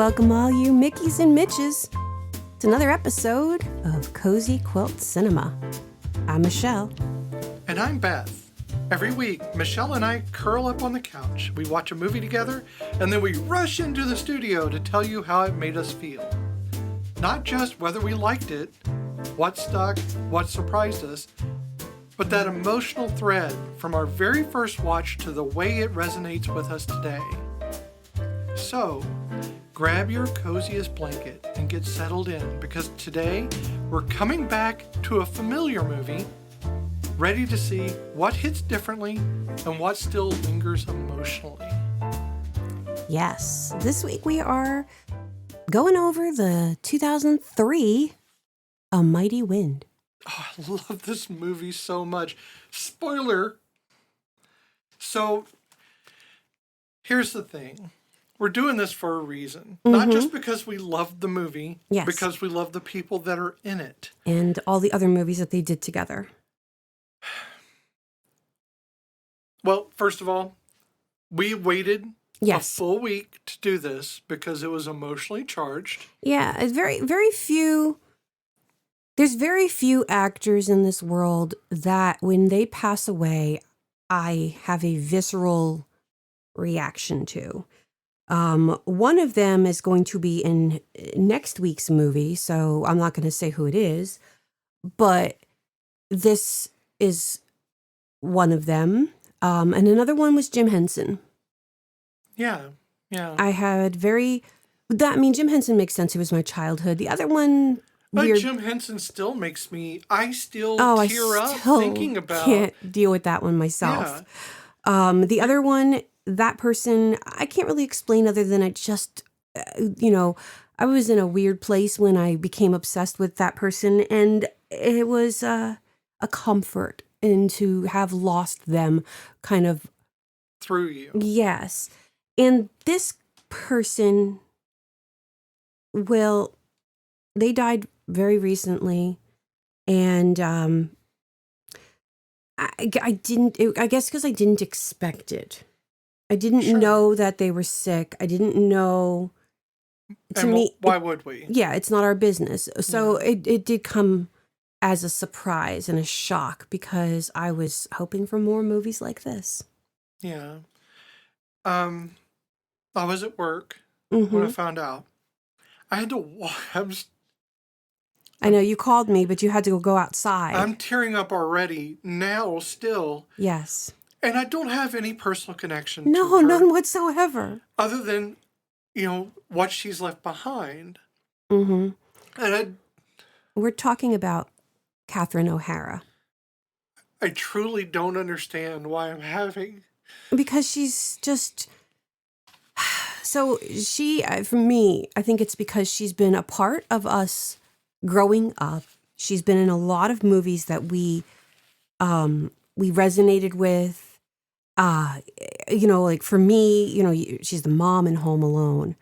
welcome all you Mickeys and Mitches to another episode of Cozy Quilt Cinema. I'm Michelle. And I'm Beth. Every week, Michelle and I curl up on the couch, we watch a movie together, and then we rush into the studio to tell you how it made us feel. Not just whether we liked it, what stuck, what surprised us, but that emotional thread from our very first watch to the way it resonates with us today. So, grab your coziest blanket and get settled in, because today we're coming back to a familiar movie, ready to see what hits differently and what still lingers emotionally. Yes, this week we are going over the 2003 A Mighty Wind. Oh, I love this movie so much. Spoiler! So, here's the thing. We're doing this for a reason. Not just because we love the movie, Yes. because we love the people that are in it. And all the other movies that they did together. Well, first of all, we waited Yes. a full week to do this because it was emotionally charged. Yeah, it's very few. There's very few actors in this world that when they pass away, I have a visceral reaction to. One of them is going to be in next week's movie, so I'm not going to say who it is, but this is one of them. And another one was Jim Henson. Yeah. I had Jim Henson makes sense. It was my childhood. The other one, But weird. Jim Henson still makes me, I still I tear up still thinking about. can't deal with that one myself. The other one, that person, I can't really explain other than I just, I was in a weird place when I became obsessed with that person, and it was a comfort and to have lost them kind of. Through you. Yes. And this person, well, they died very recently, and I guess because I didn't expect it. I didn't know that they were sick. I didn't know. Why would we? Yeah, it's not our business. So it did come as a surprise and a shock because I was hoping for more movies like this. Yeah. I was at work when I found out. I had to walk. I know you called me, but you had to go outside. I'm tearing up already now still. Yes. And I don't have any personal connection No, to her. none whatsoever. Other than, what she's left behind. Mm-hmm. And We're talking about Catherine O'Hara. I truly don't understand why I'm having. Because she's just... So for me, I think it's because she's been a part of us growing up. She's been in a lot of movies that we resonated with. Like for me, she's the mom in Home Alone,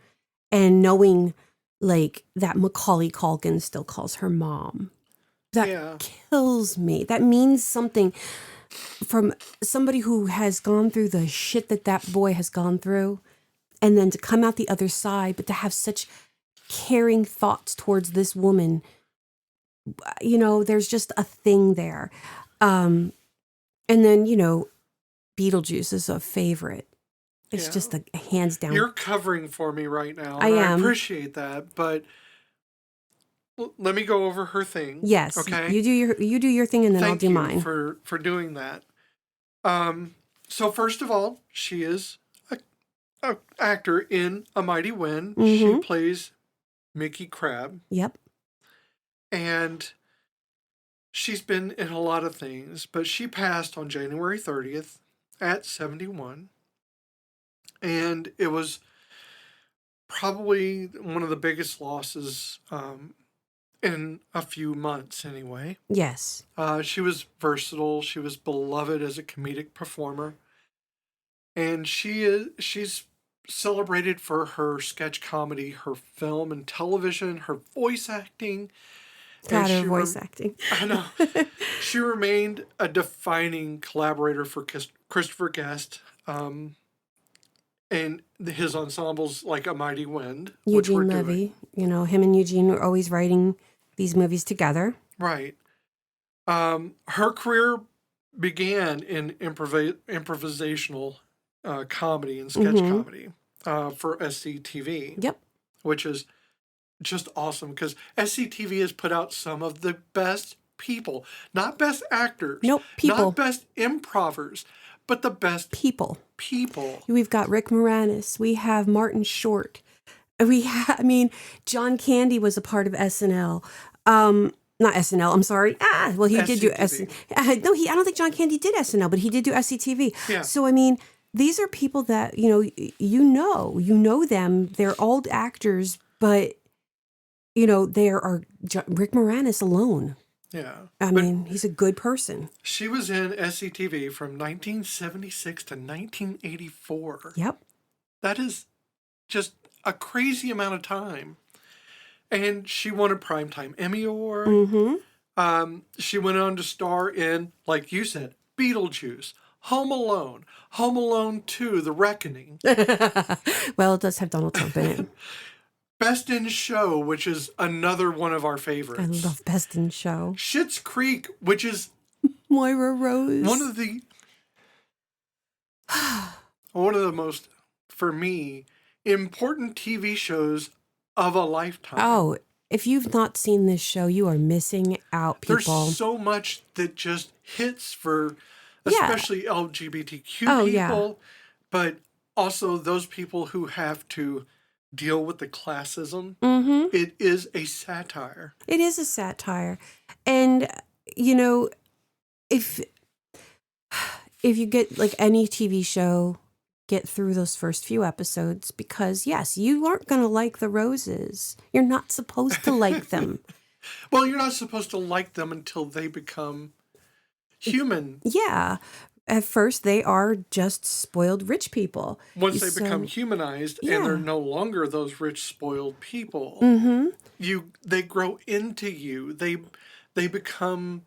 and knowing like that Macaulay Culkin still calls her mom, that kills me. That means something from somebody who has gone through the shit that boy has gone through, and then to come out the other side, but to have such caring thoughts towards this woman. There's just a thing there. And then, Beetlejuice is a favorite. It's just a hands down. You're covering for me right now. I am. I appreciate that, but let me go over her thing. Yes. Okay. You do your thing, and then I'll do mine. Thank you for doing that. So first of all, she is an actor in A Mighty Wind. She plays Mickey Crabbe. Yep. And she's been in a lot of things, but she passed on January 30th at 71. And it was probably one of the biggest losses in a few months anyway. Yes. She was versatile. She was beloved as a comedic performer. And she's celebrated for her sketch comedy, her film and television, her voice acting. God, her voice acting. I know. She remained a defining collaborator for Christopher Guest. and his ensemble's like A Mighty Wind, which Eugene we're Levy, doing. him and Eugene are always writing these movies together. Right. Her career began in improvisational comedy and sketch comedy for SCTV. Yep. Which is just awesome because SCTV has put out some of the best people, not best actors, Nope, people. not best improvers, but the best people. People. We've got Rick Moranis. We have Martin Short. John Candy was a part of SNL. Not SNL, I'm sorry. Well, he did do SNL. No, I don't think John Candy did SNL, but he did do SCTV. Yeah. So, these are people that, you know them. They're old actors, but, there are Rick Moranis alone. Yeah. He's a good person. She was in SCTV from 1976 to 1984. Yep. That is just a crazy amount of time. And she won a Primetime Emmy Award. Mm-hmm. She went on to star in, like you said, Beetlejuice, Home Alone 2, The Reckoning. Well, it does have Donald Trump in it. Best in Show, which is another one of our favorites. I love Best in Show. Schitt's Creek, which is Moira Rose. one of the most, for me, important TV shows of a lifetime. Oh, if you've not seen this show, you are missing out, people. There's so much that just hits for especially LGBTQ people, but also those people who have to deal with the classism. Mm-hmm. It is a satire. It is a satire. And, if you get like any TV show, get through those first few episodes, because yes, you aren't going to like the Roses. You're not supposed to like them. Well, you're not supposed to like them until they become human. Yeah. At first, they are just spoiled rich people. Once they become humanized and they're no longer those rich, spoiled people, they grow into you. They become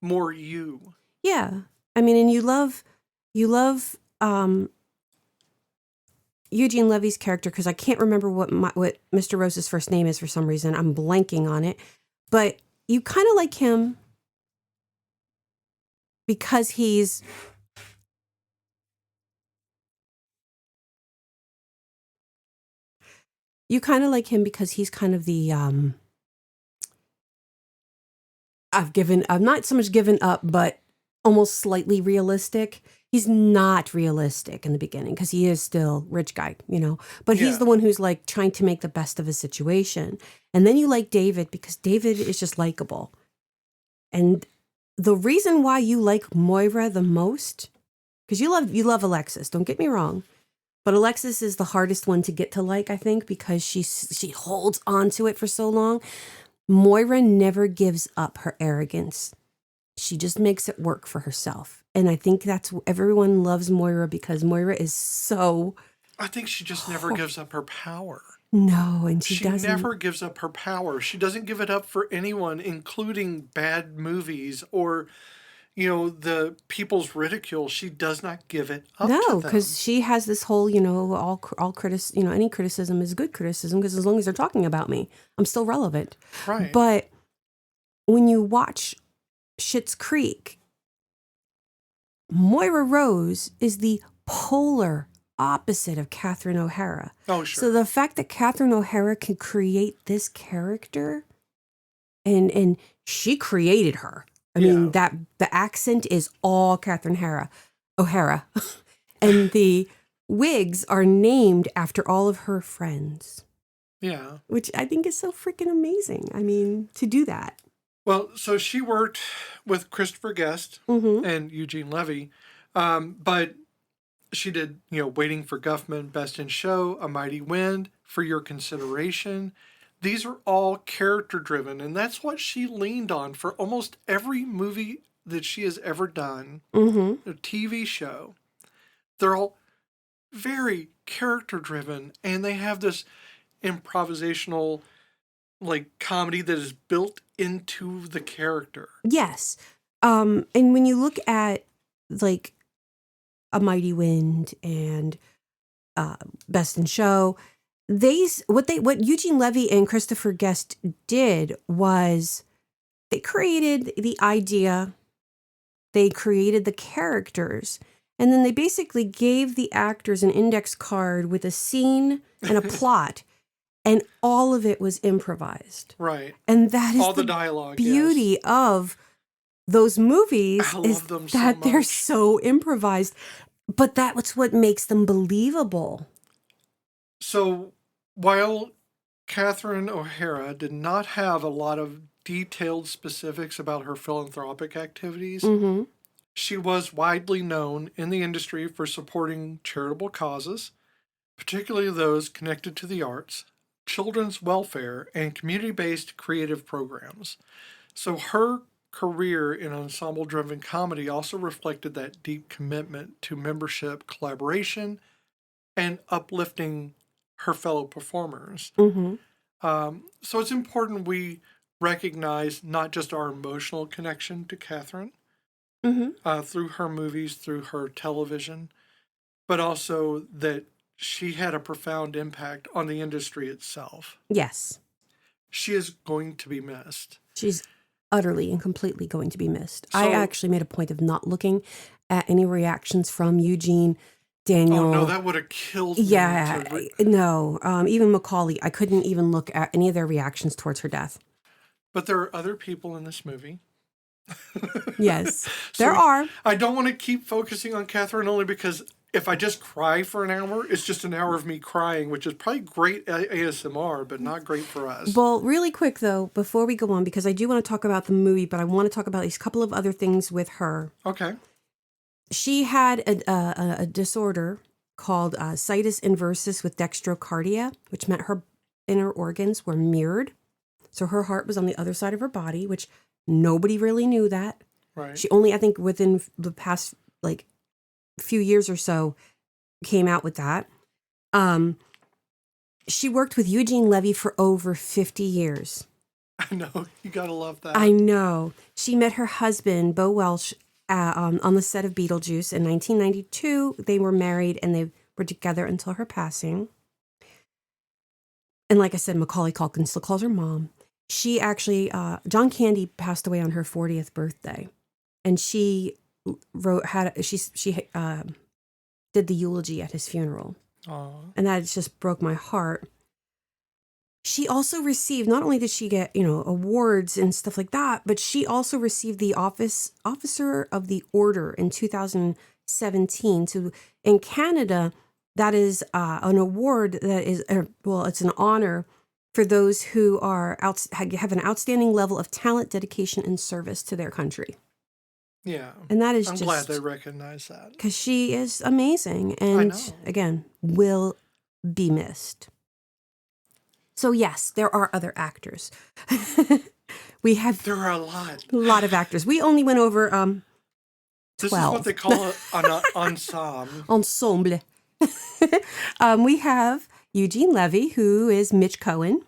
more you. Yeah. And you love Eugene Levy's character, because I can't remember what Mr. Rose's first name is for some reason. I'm blanking on it. But you kind of like him because he's kind of the I've not so much given up, but almost slightly realistic. He's not realistic in the beginning because he is still rich guy, but he's the one who's like trying to make the best of his situation. And then you like David because David is just likable. And the reason why you like Moira the most, because you love Alexis, don't get me wrong, but Alexis is the hardest one to get to like, I think, because she holds on to it for so long. Moira never gives up her arrogance. She just makes it work for herself. And I think everyone loves Moira because Moira is so... I think she just never gives up her power. No, and she doesn't. She never gives up her power. She doesn't give it up for anyone, including bad movies or, the people's ridicule. She does not give it up to them. No, because she has this whole, any criticism is good criticism because as long as they're talking about me, I'm still relevant. Right. But when you watch Schitt's Creek, Moira Rose is the polar opposite of Catherine O'Hara. Oh, sure. So the fact that Catherine O'Hara can create this character, and she created her. I mean, that the accent is all Catherine O'Hara. And the wigs are named after all of her friends. Yeah. Which I think is so freaking amazing. I mean, to do that. Well, so she worked with Christopher Guest and Eugene Levy, but she did, Waiting for Guffman, Best in Show, A Mighty Wind, For Your Consideration. These are all character-driven, and that's what she leaned on for almost every movie that she has ever done, a TV show. They're all very character-driven, and they have this improvisational, comedy that is built into the character. Yes. And when you look at, A Mighty Wind and Best in Show. What Eugene Levy and Christopher Guest did was they created the idea, they created the characters, and then they basically gave the actors an index card with a scene and a plot, and all of it was improvised. Right. And that is all the dialogue, beauty yes. of those movies is that they're so improvised, but that's what makes them believable. So while Catherine O'Hara did not have a lot of detailed specifics about her philanthropic activities, Mm-hmm. she was widely known in the industry for supporting charitable causes, particularly those connected to the arts, children's welfare, and community-based creative programs. So her career in ensemble-driven comedy also reflected that deep commitment to membership, collaboration, and uplifting her fellow performers. Mm-hmm. So it's important we recognize not just our emotional connection to Catherine Mm-hmm. Through her movies, through her television, but also that she had a profound impact on the industry itself. Yes. She is going to be missed. She's utterly and completely going to be missed. I actually made a point of not looking at any reactions from Eugene, Daniel. Oh, no, that would have killed me. Yeah, no. Even Macaulay, I couldn't even look at any of their reactions towards her death. But there are other people in this movie. Yes, there are. I don't want to keep focusing on Catherine only because if I just cry for an hour, it's just an hour of me crying, which is probably great ASMR, but not great for us. Well, really quick, though, before we go on, because I do want to talk about the movie, but I want to talk about these couple of other things with her. Okay. She had a disorder called situs inversus with dextrocardia, which meant her inner organs were mirrored. So her heart was on the other side of her body, which nobody really knew that. Right. She only, I think, within the past, few years or so, came out with that. She worked with Eugene Levy for over 50 years. I know. You gotta love that. I know. She met her husband, Bo Welsh, on the set of Beetlejuice in 1992. They were married and they were together until her passing. And like I said, Macaulay Culkin still calls her mom. She actually, John Candy passed away on her 40th birthday. And she did the eulogy at his funeral. Aww. And that just broke my heart. She also received, not only did she get, awards and stuff like that, but she also received the Officer of the Order in 2017. So in Canada, that is an award that is, it's an honor for those who have an outstanding level of talent, dedication, and service to their country. Yeah. And that is I'm glad they recognize that. Because she is amazing. And again, will be missed. So yes, there are other actors. There are a lot. A lot of actors. We only went over 12. This is what they call an ensemble. Ensemble. We have Eugene Levy, who is Mitch Cohen.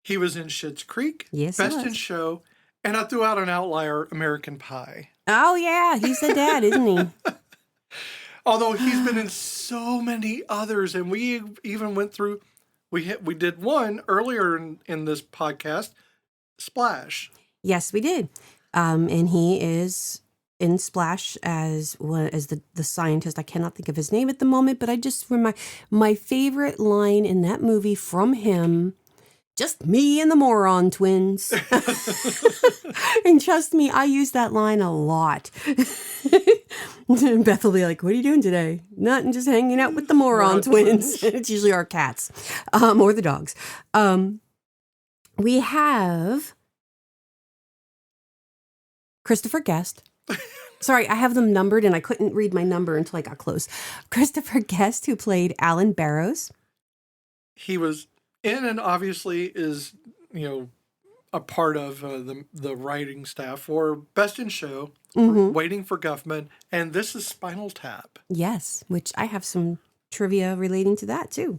He was in Schitt's Creek, yes, Best in Show, and I threw out an outlier, American Pie. Oh, yeah. He's the dad, isn't he? Although he's been in so many others, and we even went through, we did one earlier in this podcast, Splash. Yes, we did. And he is in Splash as the scientist. I cannot think of his name at the moment, but I just remember my favorite line in that movie from him, just me and the moron twins. And trust me, I use that line a lot. Beth will be like, what are you doing today? Nothing, just hanging out with the moron twins. It's usually our cats or the dogs. We have Christopher Guest. Sorry, I have them numbered and I couldn't read my number until I got close. Christopher Guest, who played Alan Barrows. He was in and obviously is, a part of the writing staff for Best in Show, Waiting for Guffman, and This is Spinal Tap. Yes, which I have some trivia relating to that too.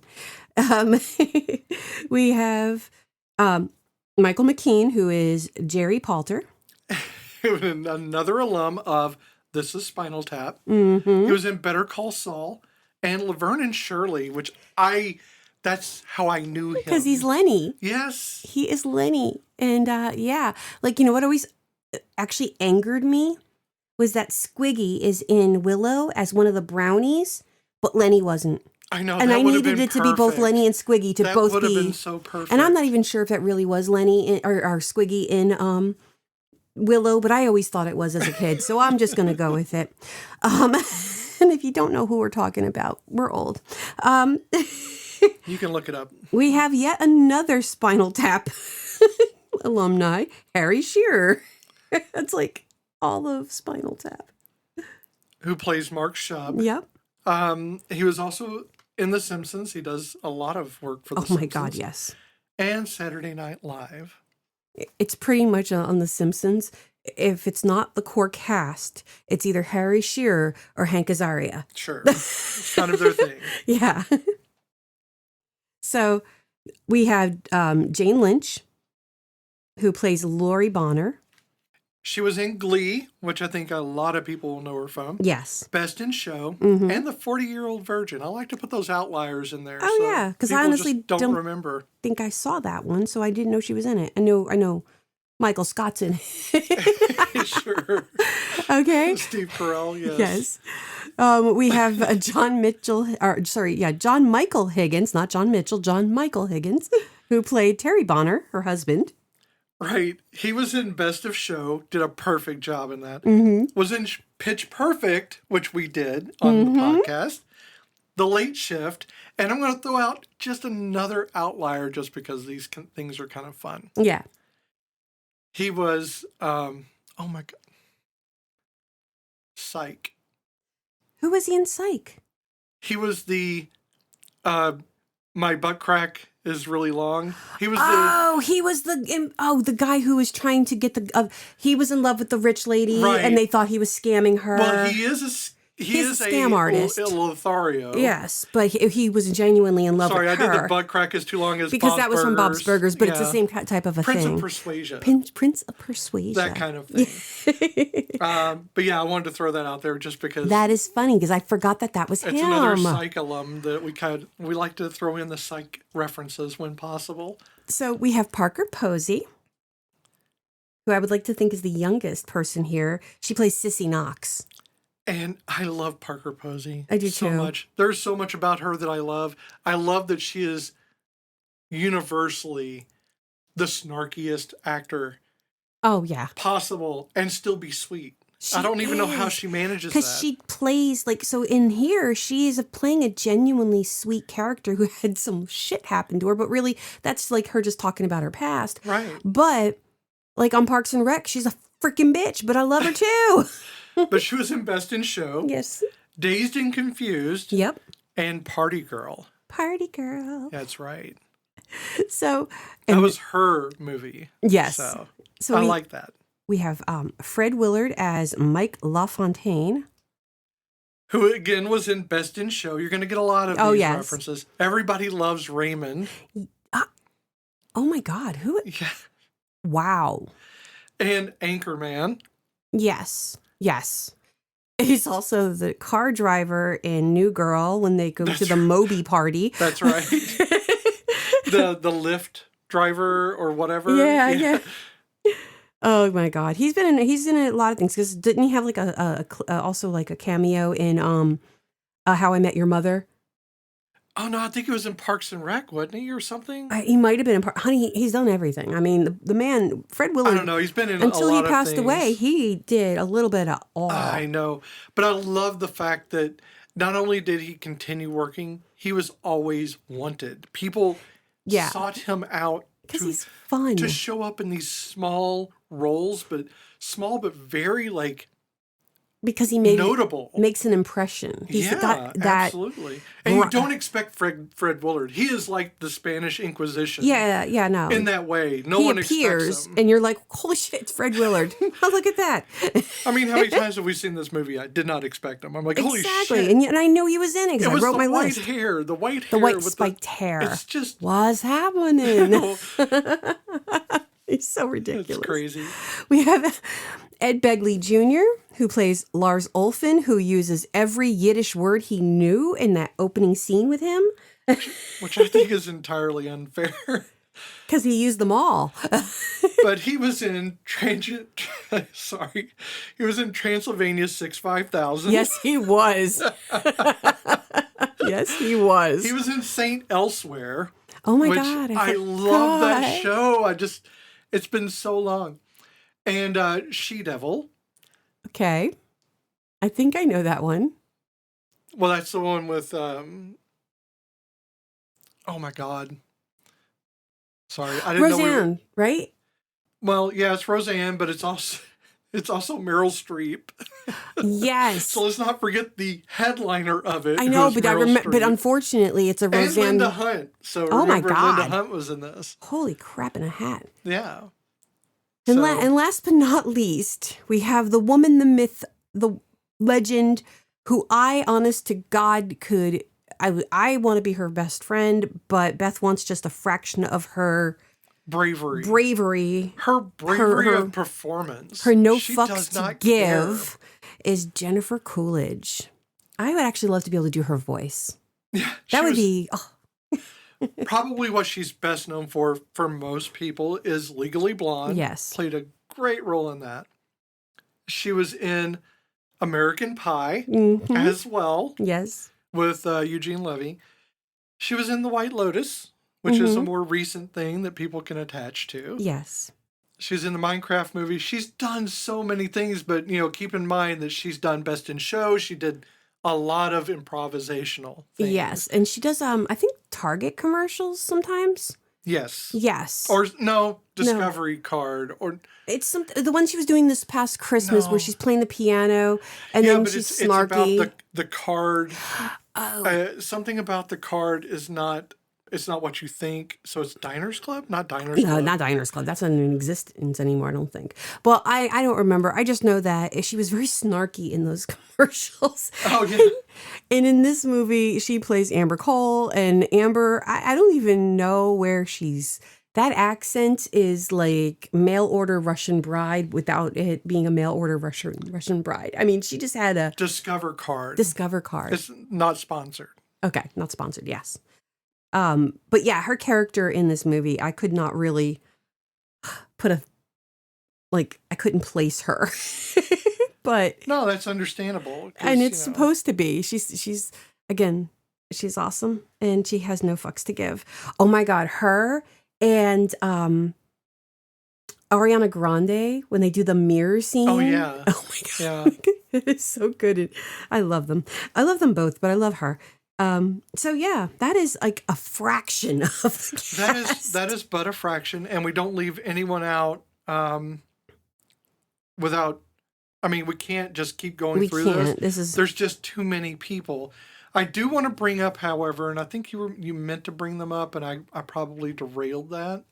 We have Michael McKean, who is Jerry Poulter. Another alum of This is Spinal Tap. Mm-hmm. He was in Better Call Saul and Laverne and Shirley, which that's how I knew him. Because he's Lenny. Yes. He is Lenny. And yeah, like, you know what always actually angered me was that Squiggy is in Willow as one of the brownies, but Lenny wasn't. I know. And that I would have needed been it to be both perfect. Lenny and Squiggy to that both would have be. been so perfect. And I'm not even sure if that really was Lenny or Squiggy in Willow, but I always thought it was as a kid. So I'm just going to go with it. And if you don't know who we're talking about, we're old. You can look it up. We have yet another Spinal Tap alumni, Harry Shearer. That's like all of Spinal Tap. Who plays Mark Schubb. Yep. He was also in The Simpsons. He does a lot of work for The Simpsons. Oh my God, yes. And Saturday Night Live. It's pretty much on The Simpsons. If it's not the core cast, it's either Harry Shearer or Hank Azaria. Sure. It's kind of their thing. Yeah. So we have Jane Lynch, who plays Lori Bonner. She was in Glee, which I think a lot of people will know her from. Yes. Best in Show, Mm-hmm. and The 40-Year-Old Virgin. I like to put those outliers in there. Oh, so yeah, because I people honestly just don't remember. think I saw that one, so I didn't know she was in it. I know Michael Scott's in it. Sure. Okay. Steve Carell, yes. Yes. We have John Michael Higgins, not John Mitchell, John Michael Higgins, who played Terry Bonner, her husband. Right. He was in Best of Show, did a perfect job in that. Mm-hmm. Was in Pitch Perfect, which we did on the podcast. The Late Shift. And I'm going to throw out just another outlier just because these things are kind of fun. Yeah. He was, oh my God, Psych. Who was he in Psych? He was the, my butt crack is really long. He was the guy who was trying to get he was in love with the rich lady, right. And they thought he was scamming her. Well, he's a scam artist. Lothario. Yes, but he was genuinely in love with her. Sorry, I did the butt crack is too long as because Bob's that was Burgers. from Bob's Burgers, but it's the same type of a Prince thing. of Persuasion. Prince of Persuasion. That kind of thing. But yeah, I wanted to throw that out there just because that is funny because I forgot that was him. It's another Psych alum that we like to throw in the Psych references when possible. So we have Parker Posey, who I would like to think is the youngest person here. She plays Sissy Knox. And I love Parker Posey. I do so too. much. There's so much about her that I love. I love that she is universally the snarkiest actor Oh, yeah. possible and still be sweet. I don't even know how she manages that. Because she plays, so in here, she is playing a genuinely sweet character who had some shit happen to her, but really, that's her just talking about her past. Right. But, on Parks and Rec, she's a freaking bitch, but I love her too. But she was in Best in Show. Yes. Dazed and Confused. Yep. And Party Girl. Party Girl. That's right. So. That was her movie. Yes. So I like that. We have Fred Willard as Mike LaFontaine. Who, again, was in Best in Show. You're going to get a lot of these references. Everybody Loves Raymond. Oh, my God. Who? Yeah. Wow. And Anchorman. Yes. He's also the car driver in New Girl when they go to the Moby party. That's right. the Lyft driver or whatever. Yeah. Oh my God, he's in a lot of things. Because didn't he have also a cameo in How I Met Your Mother? Oh no, I think he was in Parks and Rec, wasn't he, or something? He might have been in Honey, he's done everything. I mean, the man, Fred Willard. I don't know. He's been in a lot of things. Until he passed away, he did a little bit of all. I know. But I love the fact that not only did he continue working, he was always wanted. People sought him out. Because he's fun. To show up in these small roles, but very because he makes an impression. He's got that. Absolutely. And you don't expect Fred Willard. He is like the Spanish Inquisition. Yeah, no. In that way. No he one appears, expects him. And you're like, holy shit, it's Fred Willard. Oh, look at that. I mean, how many times have we seen this movie? I did not expect him. I'm like, holy shit. Exactly. And I know he was in it because I wrote my list. The white spiked hair. It's just... What's happening? He's so ridiculous. It's crazy. We have Ed Begley Jr., who plays Lars Olfen, who uses every Yiddish word he knew in that opening scene with him. Which I think is entirely unfair. Because he used them all. But he was in he was in Transylvania 65000. Yes, he was. Yes, he was. He was in Saint Elsewhere. Oh my which God. I love that show. It's been so long. And She-Devil. Okay. I think I know that one. Well, that's the one with, oh my God. Sorry, I didn't know. Roseanne, right? Well, yeah, it's Roseanne, but it's also Meryl Streep. Yes. So let's not forget the headliner of it. I know, but but unfortunately, it's a Roseanne. And Linda Hunt. So oh my God, Linda Hunt was in this. Holy crap in a hat. Yeah. And, and last but not least, we have the woman, the myth, the legend, who I, honest to God, I want to be her best friend, but Beth wants just a fraction of her bravery. Her bravery of performance. Her no fucks to give is Jennifer Coolidge. I would actually love to be able to do her voice. Yeah. That would be... Oh. Probably what she's best known for most people, is Legally Blonde. Yes. Played a great role in that. She was in American Pie as well. Yes. With Eugene Levy. She was in The White Lotus, which is a more recent thing that people can attach to. Yes. She's in the Minecraft movie. She's done so many things, but, keep in mind that she's done Best in Show. She did a lot of improvisational things. Yes, and she does, I think, Target commercials sometimes. Yes. Yes. Or, no, Discovery Card. Or it's the one she was doing this past Christmas where she's playing the piano and then she's snarky. It's about the card. Something about the card is not... It's not what you think. So it's Diners Club? Not Diners Club? No, not Diners Club. That's not in existence anymore, I don't think. Well, I don't remember. I just know that she was very snarky in those commercials. Oh, yeah. And in this movie, she plays Amber Cole. And Amber, I don't even know where she's... That accent is like mail order Russian bride without it being a mail order Russian bride. I mean, she just had a... Discover Card. It's not sponsored. Okay, not sponsored, yes. But yeah, her character in this movie, I could not really I couldn't place her. But no, that's understandable. And it's supposed to be. She's awesome and she has no fucks to give. Oh my God, her and Ariana Grande when they do the mirror scene. Oh yeah. Oh my God. Yeah. It's so good. I love them. I love them both, but I love her. So yeah, that is like a fraction of the cast. That is but a fraction, and we don't leave anyone out without. I mean, we can't just keep going through this. There's just too many people. I do want to bring up, however, and I think you meant to bring them up, and I probably derailed that.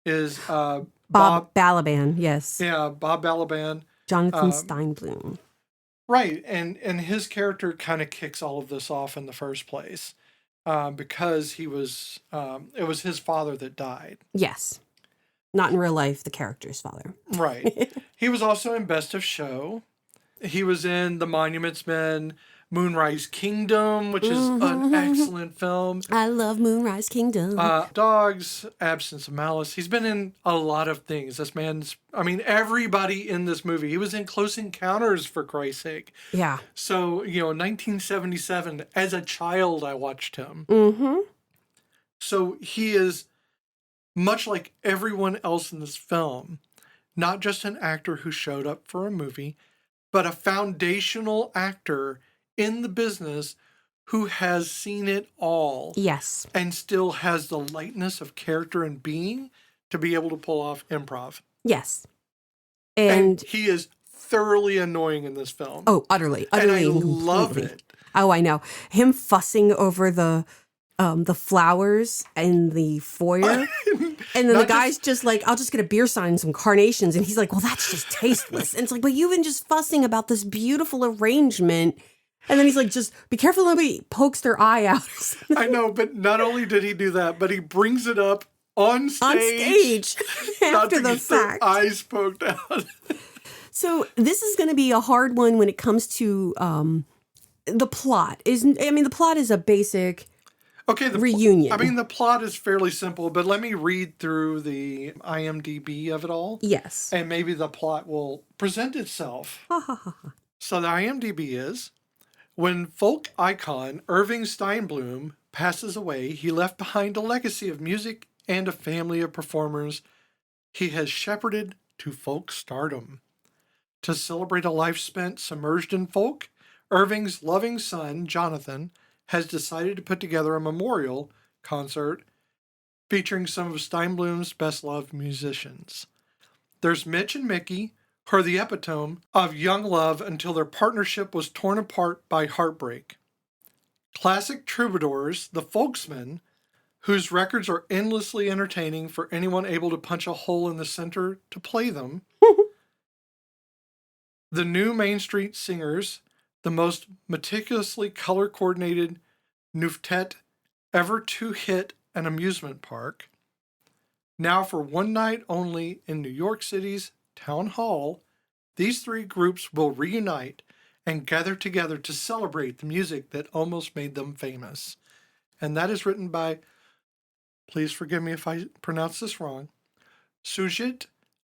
Is Bob Balaban? Yes. Yeah, Bob Balaban. Jonathan Steinblum. Right, and his character kind of kicks all of this off in the first place because it was his father that died. Yes. Not in real life, the character's father. Right. He was also in Best of Show. He was in The Monuments Men, Moonrise Kingdom, which is an excellent film. I love Moonrise Kingdom. Dogs, Absence of Malice. He's been in a lot of things. This man's, everybody in this movie. He was in Close Encounters, for Christ's sake. Yeah. So, 1977, as a child, I watched him. Mm-hmm. So he is, much like everyone else in this film, not just an actor who showed up for a movie, but a foundational actor in the business who has seen it all. Yes. And still has the lightness of character and being to be able to pull off improv. Yes. And he is thoroughly annoying in this film. Oh, utterly. And I love it. Oh, I know. Him fussing over the flowers in the foyer. And then the guy's just like, I'll just get a beer sign and some carnations. And he's like, well, that's just tasteless. And it's like, but you've been just fussing about this beautiful arrangement. And then he's like, just be careful nobody pokes their eye out. I know, but not only did he do that, but he brings it up on stage. After the fact. Their eyes poked out. So this is going to be a hard one when it comes to the plot. The plot is a basic reunion. The plot is fairly simple, but let me read through the IMDb of it all. Yes. And maybe the plot will present itself. So the IMDb is, when folk icon Irving Steinblum passes away, he left behind a legacy of music and a family of performers he has shepherded to folk stardom. To celebrate a life spent submerged in folk, Irving's loving son, Jonathan, has decided to put together a memorial concert featuring some of Steinblum's best-loved musicians. There's Mitch and Mickey, who are the epitome of young love until their partnership was torn apart by heartbreak. Classic troubadours, the Folksmen, whose records are endlessly entertaining for anyone able to punch a hole in the center to play them. The new Main Street Singers, the most meticulously color-coordinated nouvetet ever to hit an amusement park. Now for one night only in New York City's Town Hall, these three groups will reunite and gather together to celebrate the music that almost made them famous. And that is written by, please forgive me if I pronounce this wrong, Sujit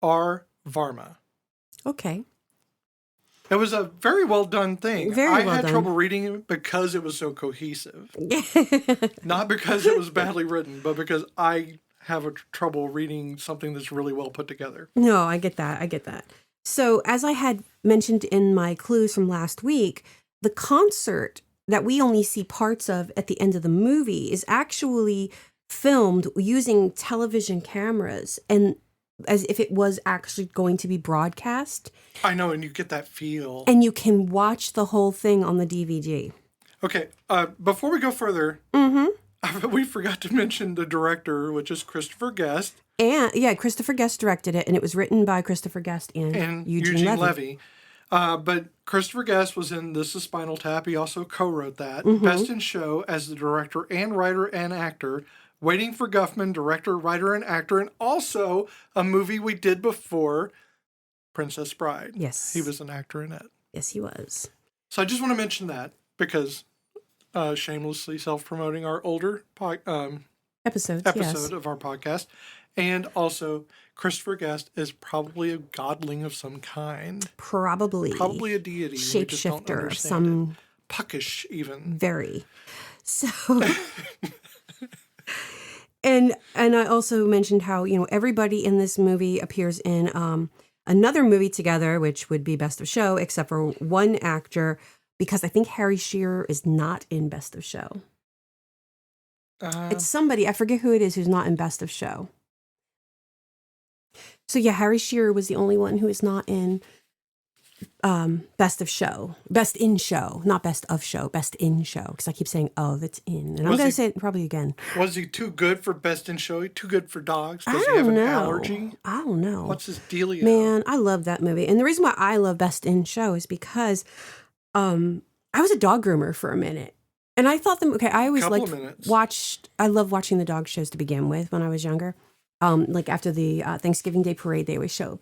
R. Varma. Okay. It was a very well done thing. I had trouble reading it because it was so cohesive. Not because it was badly written, but because I have trouble reading something that's really well put together. No, I get that. So as I had mentioned in my clues from last week, the concert that we only see parts of at the end of the movie is actually filmed using television cameras and as if it was actually going to be broadcast. I know, and you get that feel. And you can watch the whole thing on the DVD. Okay, before we go further, we forgot to mention the director, which is Christopher Guest. And Christopher Guest directed it, and it was written by Christopher Guest and Eugene Levy. But Christopher Guest was in This Is Spinal Tap. He also co-wrote that. Best in Show as the director and writer and actor. Waiting for Guffman, director, writer, and actor. And also a movie we did before, Princess Bride. Yes. He was an actor in it. Yes, he was. So I just want to mention that because shamelessly self-promoting our older episode of our podcast. And also, Christopher Guest is probably a godling of some kind. Probably a deity. Shapeshifter, some puckish even. Very. So, and I also mentioned how everybody in this movie appears in another movie together, which would be Best of Show, except for one actor, because I think Harry Shearer is not in Best of Show. It's somebody, I forget who it is, who's not in Best of Show. So yeah, Harry Shearer was the only one who is not in Best of Show. Best in Show, not Best of Show, Best in Show. Because I keep saying, oh, that's in. And I'm going to say it probably again. Was he too good for Best in Show? Too good for dogs? Does he have an allergy? I don't know. What's his dealio? Man, I love that movie. And the reason why I love Best in Show is because I was a dog groomer for a minute. And I thought I always I love watching the dog shows to begin with when I was younger. Like after the Thanksgiving Day parade, they always show.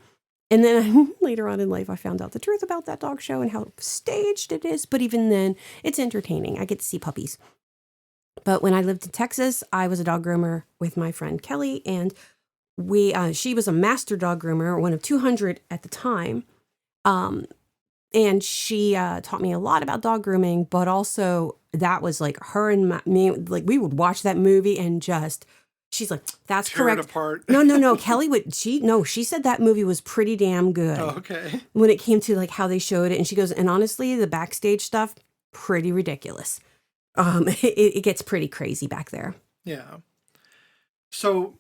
And then later on in life, I found out the truth about that dog show and how staged it is. But even then, it's entertaining. I get to see puppies. But when I lived in Texas, I was a dog groomer with my friend Kelly. And she was a master dog groomer, one of 200 at the time. And she taught me a lot about dog grooming. But also, that was like her and me. Like we would watch that movie and just... She's like, that's tear correct. It apart. No. Kelly she said that movie was pretty damn good. Oh, okay. When it came to like how they showed it. And she goes, and honestly, the backstage stuff, pretty ridiculous. It gets pretty crazy back there. Yeah. So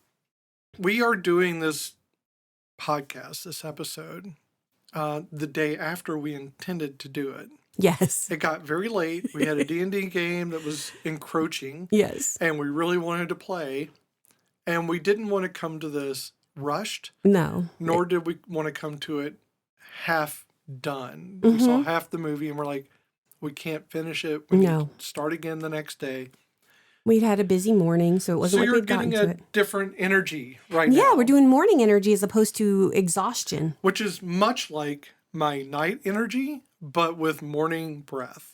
we are doing this podcast, this episode, the day after we intended to do it. Yes. It got very late. We had a D&D game that was encroaching. Yes. And we really wanted to play. And we didn't want to come to this rushed. No. Nor did we want to come to it half done. We saw half the movie and we're like, we can't finish it. We need to start again the next day. We'd had a busy morning, so it wasn't like we'd gotten to it. So you're getting a different energy right now. Yeah, we're doing morning energy as opposed to exhaustion. Which is much like my night energy, but with morning breath.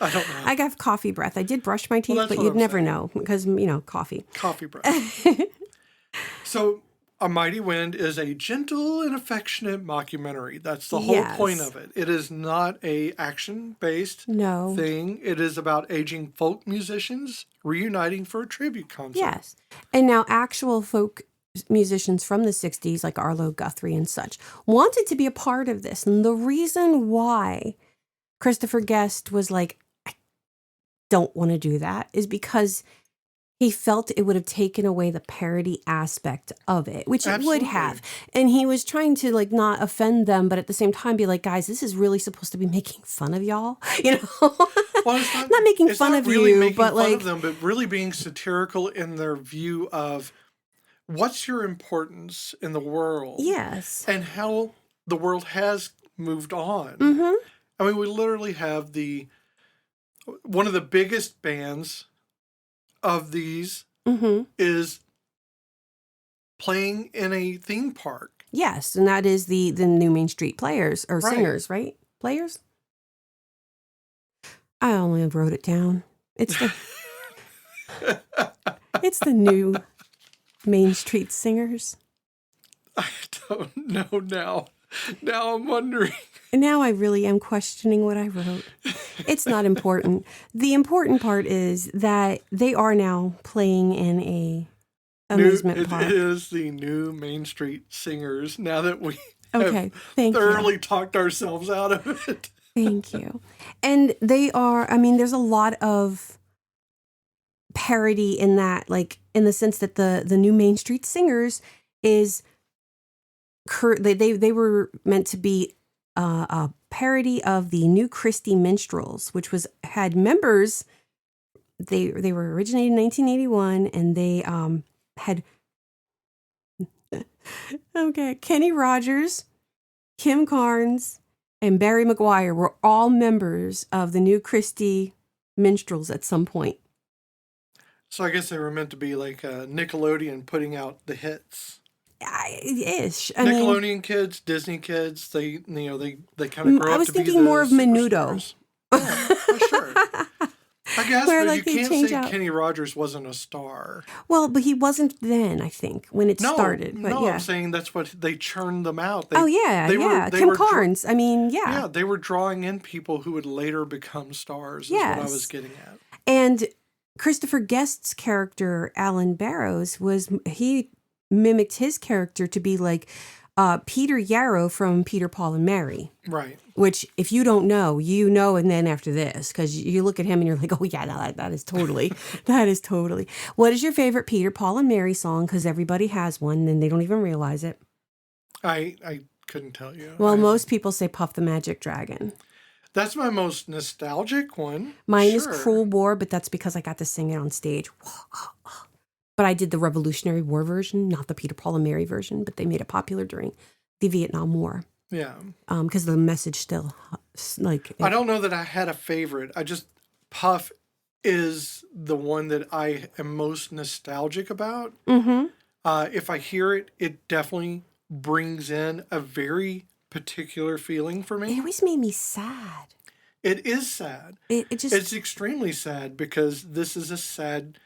I don't know. I got coffee breath. I did brush my teeth, but you'd never know because, coffee. Coffee breath. So, A Mighty Wind is a gentle and affectionate mockumentary. That's the whole point of it. It is not a action-based thing. It is about aging folk musicians reuniting for a tribute concert. Yes. And now actual folk musicians from the 60s, like Arlo Guthrie and such, wanted to be a part of this. And the reason why Christopher Guest was like, I don't want to do that, is because he felt it would have taken away the parody aspect of it, which it would have. And he was trying to like not offend them, but at the same time be like, guys, this is really supposed to be making fun of y'all, Well, it's not making fun of really you, making but fun like of them, but really being satirical in their view of what's your importance in the world. Yes. And how the world has moved on. Mm-hmm. I mean, we literally have one of the biggest bands of these is playing in a theme park. Yes, and that is the new Main Street Players or singers, right? Players? I only wrote it down. It's the new Main Street Singers. I don't know now. Now I'm wondering. Now I really am questioning what I wrote. It's not important. The important part is that they are now playing in a amusement park. It is the new Main Street Singers now that we have thoroughly talked ourselves out of it. Thank you. And they are, there's a lot of parody in that, like in the sense that the new Main Street Singers is, they were meant to be a parody of the New Christie Minstrels, which had members. They were originated in 1981, and they had Kenny Rogers, Kim Carnes, and Barry McGuire were all members of the New Christie Minstrels at some point. So I guess they were meant to be like Nickelodeon putting out the hits. Ish. Nickelodeon kids, Disney kids, they kind of grow up to be the I was thinking more of Menudo. Oh, sure. I guess, Where, but like, you they can't say out. Kenny Rogers wasn't a star. Well, but he wasn't then, I think, when it started. But I'm saying that's what they churned them out. Kim Carnes. Yeah, they were drawing in people who would later become stars, is what I was getting at. And Christopher Guest's character, Alan Barrows, he mimicked his character to be like Peter Yarrow from Peter, Paul, and Mary. Right. Which, if you don't know, you know, and then after this, because you look at him and you're like, oh, yeah, no, that is totally, that is totally. What is your favorite Peter, Paul, and Mary song? Because everybody has one, and they don't even realize it. I couldn't tell you. Well, most people say Puff the Magic Dragon. That's my most nostalgic one. Mine is Cruel War, but that's because I got to sing it on stage. But I did the Revolutionary War version, not the Peter, Paul, and Mary version, but they made it popular during the Vietnam War. Yeah. Because the message still, I don't know that I had a favorite. Puff is the one that I am most nostalgic about. Mm-hmm. If I hear it, it definitely brings in a very particular feeling for me. It always made me sad. It is sad. It's extremely sad because this is a sad...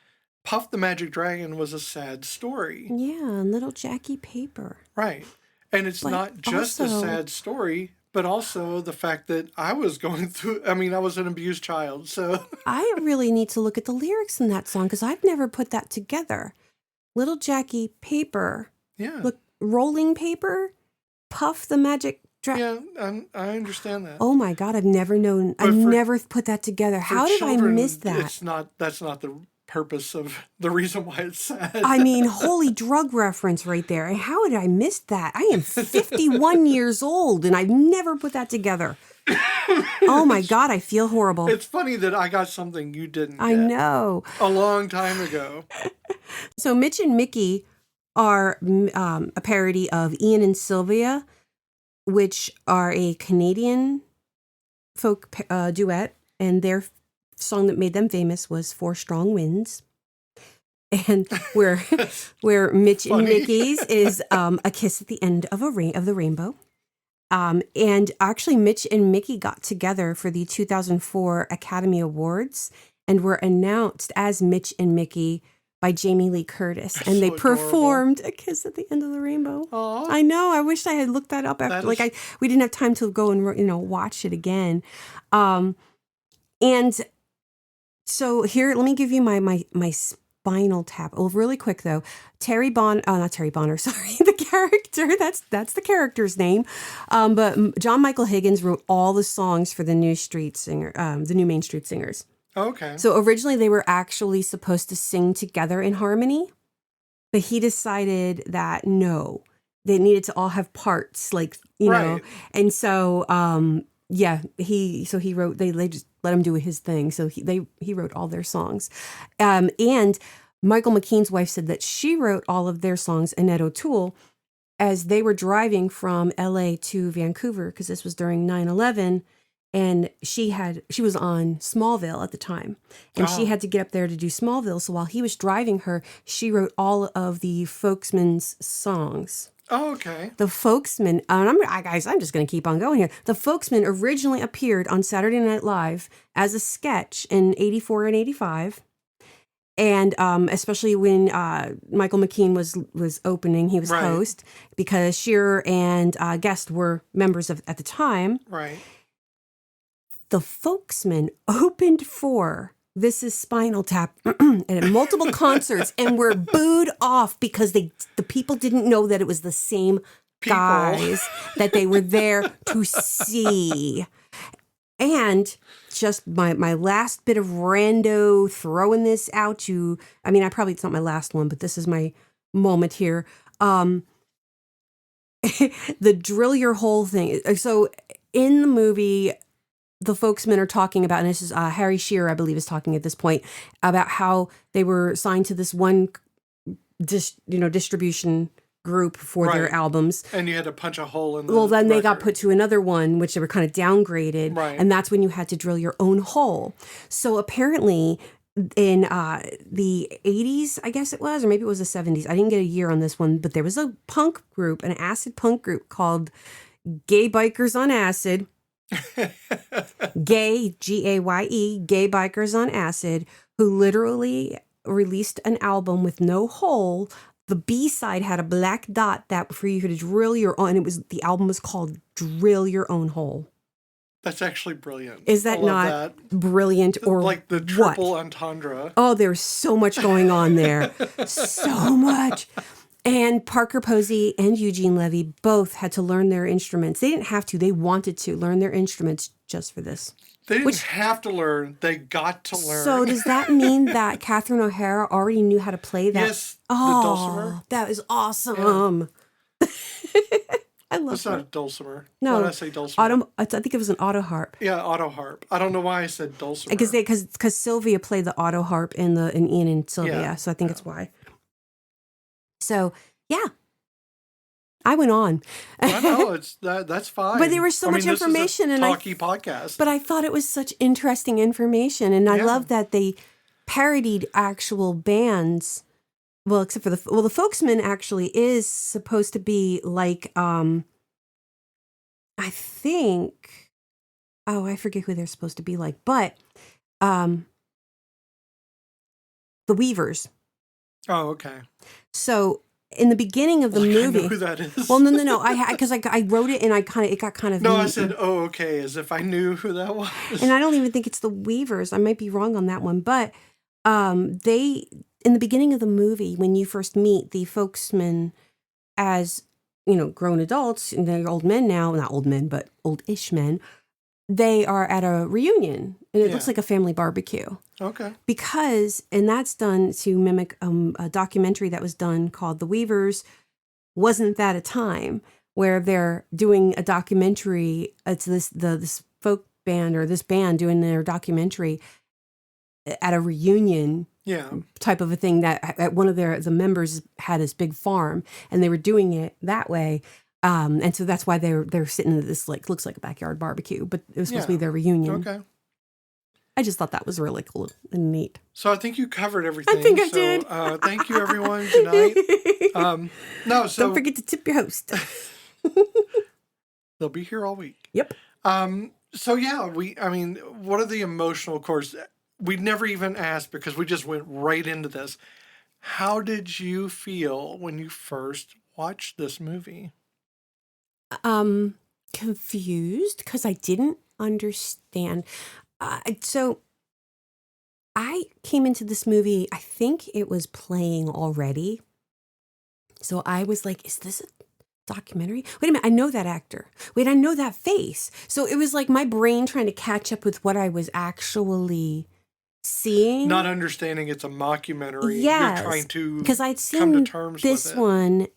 Puff the Magic Dragon was a sad story. Yeah, Little Jackie Paper. Right. And it's not just a sad story, but also the fact that I was going through... I was an abused child, so... I really need to look at the lyrics in that song because I've never put that together. Little Jackie Paper. Yeah. Look, rolling paper? Puff the Magic Dragon. Yeah, I understand that. Oh my God, I've never known... I've never put that together. How did I miss that? That's not the purpose of the reason why it's sad. Holy drug reference right there. How did I miss that? I am 51 years old and I've never put that together. Oh my God, I feel horrible. It's funny that I got something you didn't I know. A long time ago. So Mitch and Mickey are a parody of Ian and Sylvia, which are a Canadian folk duet, and their song that made them famous was Four Strong Winds. And where Mitch and Mickey's is A Kiss at the End of the Rainbow. And actually, Mitch and Mickey got together for the 2004 Academy Awards and were announced as Mitch and Mickey by Jamie Lee Curtis. And they performed A Kiss at the End of the Rainbow. Aww. I know. I wish I had looked that up after. We didn't have time to go and watch it again. And so here, let me give you my Spinal Tap. Oh, really quick though. Not Terry Bonner, sorry, the character. That's the character's name. But John Michael Higgins wrote all the songs for the new Main Street Singers. Okay. So originally they were actually supposed to sing together in harmony, but he decided that no, they needed to all have parts, know. And so he wrote. They just let him do his thing. So he wrote all their songs, and Michael McKean's wife said that she wrote all of their songs, Annette O'Toole, as they were driving from LA to Vancouver, because this was during 9/11. And she was on Smallville at the time, and she had to get up there to do Smallville. So while he was driving her, she wrote all of the Folksmen's songs. Oh, okay. The Folksmen, I'm just going to keep on going here. The Folksmen originally appeared on Saturday Night Live as a sketch in 84 and 85. And especially when Michael McKean was opening, he was host, because Shearer and Guest were members at the time. Right. The Folksmen opened for This Is Spinal Tap at multiple concerts and were booed off because the people didn't know that it was the same guys that they were there to see. And just my last bit of rando throwing this out it's not my last one, but this is my moment here. The drill your hole thing. So in the movie, the Folksmen are talking about, and this is Harry Shearer, I believe, is talking at this point about how they were signed to this one, distribution group for their albums. And you had to punch a hole in the Well, then record. they got put to another one, which they were kind of downgraded. Right. And that's when you had to drill your own hole. So apparently in the 80s, I guess it was, or maybe it was the 70s. I didn't get a year on this one, but there was a punk group, an acid punk group called Gay Bikers on Acid. Gay, Gaye, Gay Bikers on Acid, who literally released an album with no hole. The B-side had a black dot that for you to drill your own, and the album was called Drill Your Own Hole. That's actually brilliant. Is that not brilliant, or like the triple entendre? Oh, there's so much going on there. So much. And Parker Posey and Eugene Levy both had to learn their instruments. They didn't have to. They wanted to learn their instruments just for this. They didn't have to learn. They got to learn. So does that mean that Catherine O'Hara already knew how to play that? Yes, the dulcimer. That is awesome. Yeah. I love It's not a dulcimer. No. Why did I say dulcimer? I think it was an auto harp. Yeah, auto harp. I don't know why I said dulcimer. Because Sylvia played the auto harp in Ian and Sylvia, so I think it's why. So, yeah. I went on. I know, that's fine. But there was so much information. This is a talky podcast. But I thought it was such interesting information. And I love that they parodied actual bands. Well, except for the Folksmen actually is supposed to be like, I think, I forget who they're supposed to be like, but the Weavers. Oh, okay. So in the beginning of the movie, I know who that is. Well, no, because I wrote it and it got kind of. No, I said, oh, okay, as if I knew who that was. And I don't even think it's the Weavers. I might be wrong on that one, but they in the beginning of the movie, when you first meet the Folksmen as grown adults, and they're old men now, not old men, but old-ish men. They are at a reunion, and it looks like a family barbecue. Okay. And that's done to mimic a documentary that was done called The Weavers. Wasn't That a Time? Where they're doing a documentary. It's this folk band or this band doing their documentary at a reunion. Type of a thing that at one of the members had this big farm, and they were doing it that way. And so that's why they're sitting at this looks like a backyard barbecue, but it was supposed to be their reunion. Okay. I just thought that was really cool and neat. So I think you covered everything. I think I did. Thank you, everyone. Good night. Don't forget to tip your host. They'll be here all week. Yep. So yeah, what are the emotional, of course, we never even asked because we just went right into this. How did you feel when you first watched this movie? Confused because I didn't understand. So I came into this movie, I think it was playing already. So I was like, is this a documentary? Wait a minute, I know that actor. Wait, I know that face. So it was like my brain trying to catch up with what I was actually seeing. Not understanding it's a mockumentary. Yes, you're trying to because I'd come to seen terms this with it. one,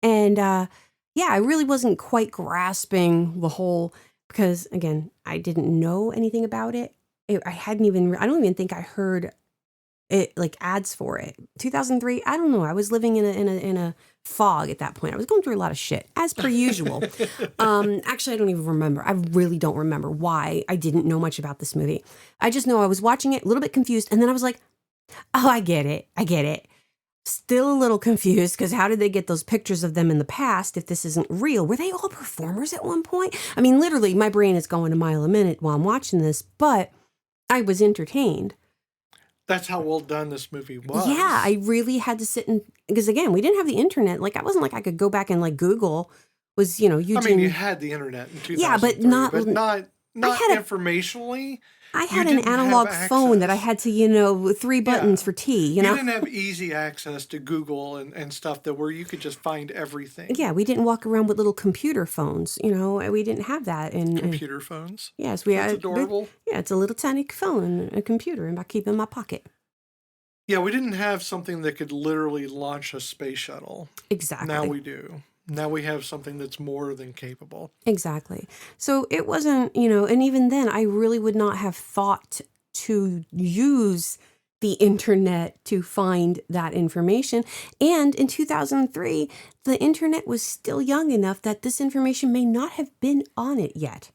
and I really wasn't quite grasping the whole, because again, I didn't know anything about it. I don't even think I heard it, like ads for it. 2003, I don't know. I was living in a fog at that point. I was going through a lot of shit, as per usual. Actually, I don't even remember. I really don't remember why I didn't know much about this movie. I just know I was watching it, a little bit confused, and then I was like, oh, I get it. Still a little confused, because how did they get those pictures of them in the past if this isn't real? Were they all performers at one point? I mean, literally, my brain is going a mile a minute while I'm watching this, but I was entertained. That's how well done this movie was. Yeah, I really had to sit and, because again, we didn't have the internet. Like, I wasn't like I could go back and like Google was, Eugene. I mean, you had the internet in 2003, yeah, but not informationally. I had an analog phone that I had to, 3 buttons for T, You didn't have easy access to Google and stuff where you could just find everything. Yeah, we didn't walk around with little computer phones, we didn't have that. Computer phones? Yes, we had. That's adorable. Yeah, it's a little tiny phone, a computer, and I keep it in my pocket. Yeah, we didn't have something that could literally launch a space shuttle. Exactly. Now we do. Now we have something that's more than capable. Exactly. So it wasn't, and even then, I really would not have thought to use the internet to find that information. And in 2003, the internet was still young enough that this information may not have been on it yet.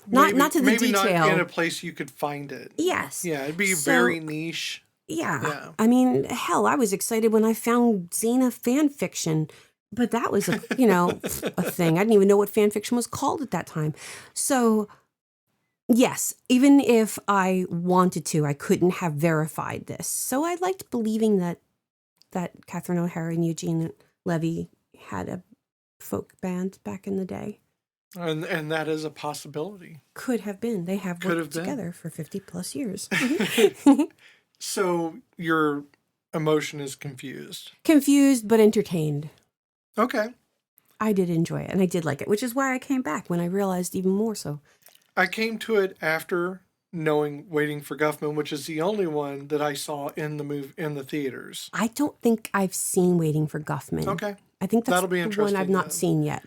Not to the maybe detail. Not in a place you could find it. Yes. Yeah, it'd be very niche. Yeah. I mean, hell, I was excited when I found Xena fan fiction. But that was a thing. I didn't even know what fan fiction was called at that time. So, yes, even if I wanted to, I couldn't have verified this. So I liked believing that Catherine O'Hara and Eugene Levy had a folk band back in the day. And that is a possibility. Could have been. They have worked together for 50 plus years. So your emotion is confused. Confused, but entertained. Okay. I did enjoy it, and I did like it, which is why I came back when I realized even more so. I came to it after knowing Waiting for Guffman, which is the only one that I saw in the theaters. I don't think I've seen Waiting for Guffman. Okay. I think that's That'll be the one I've not seen yet.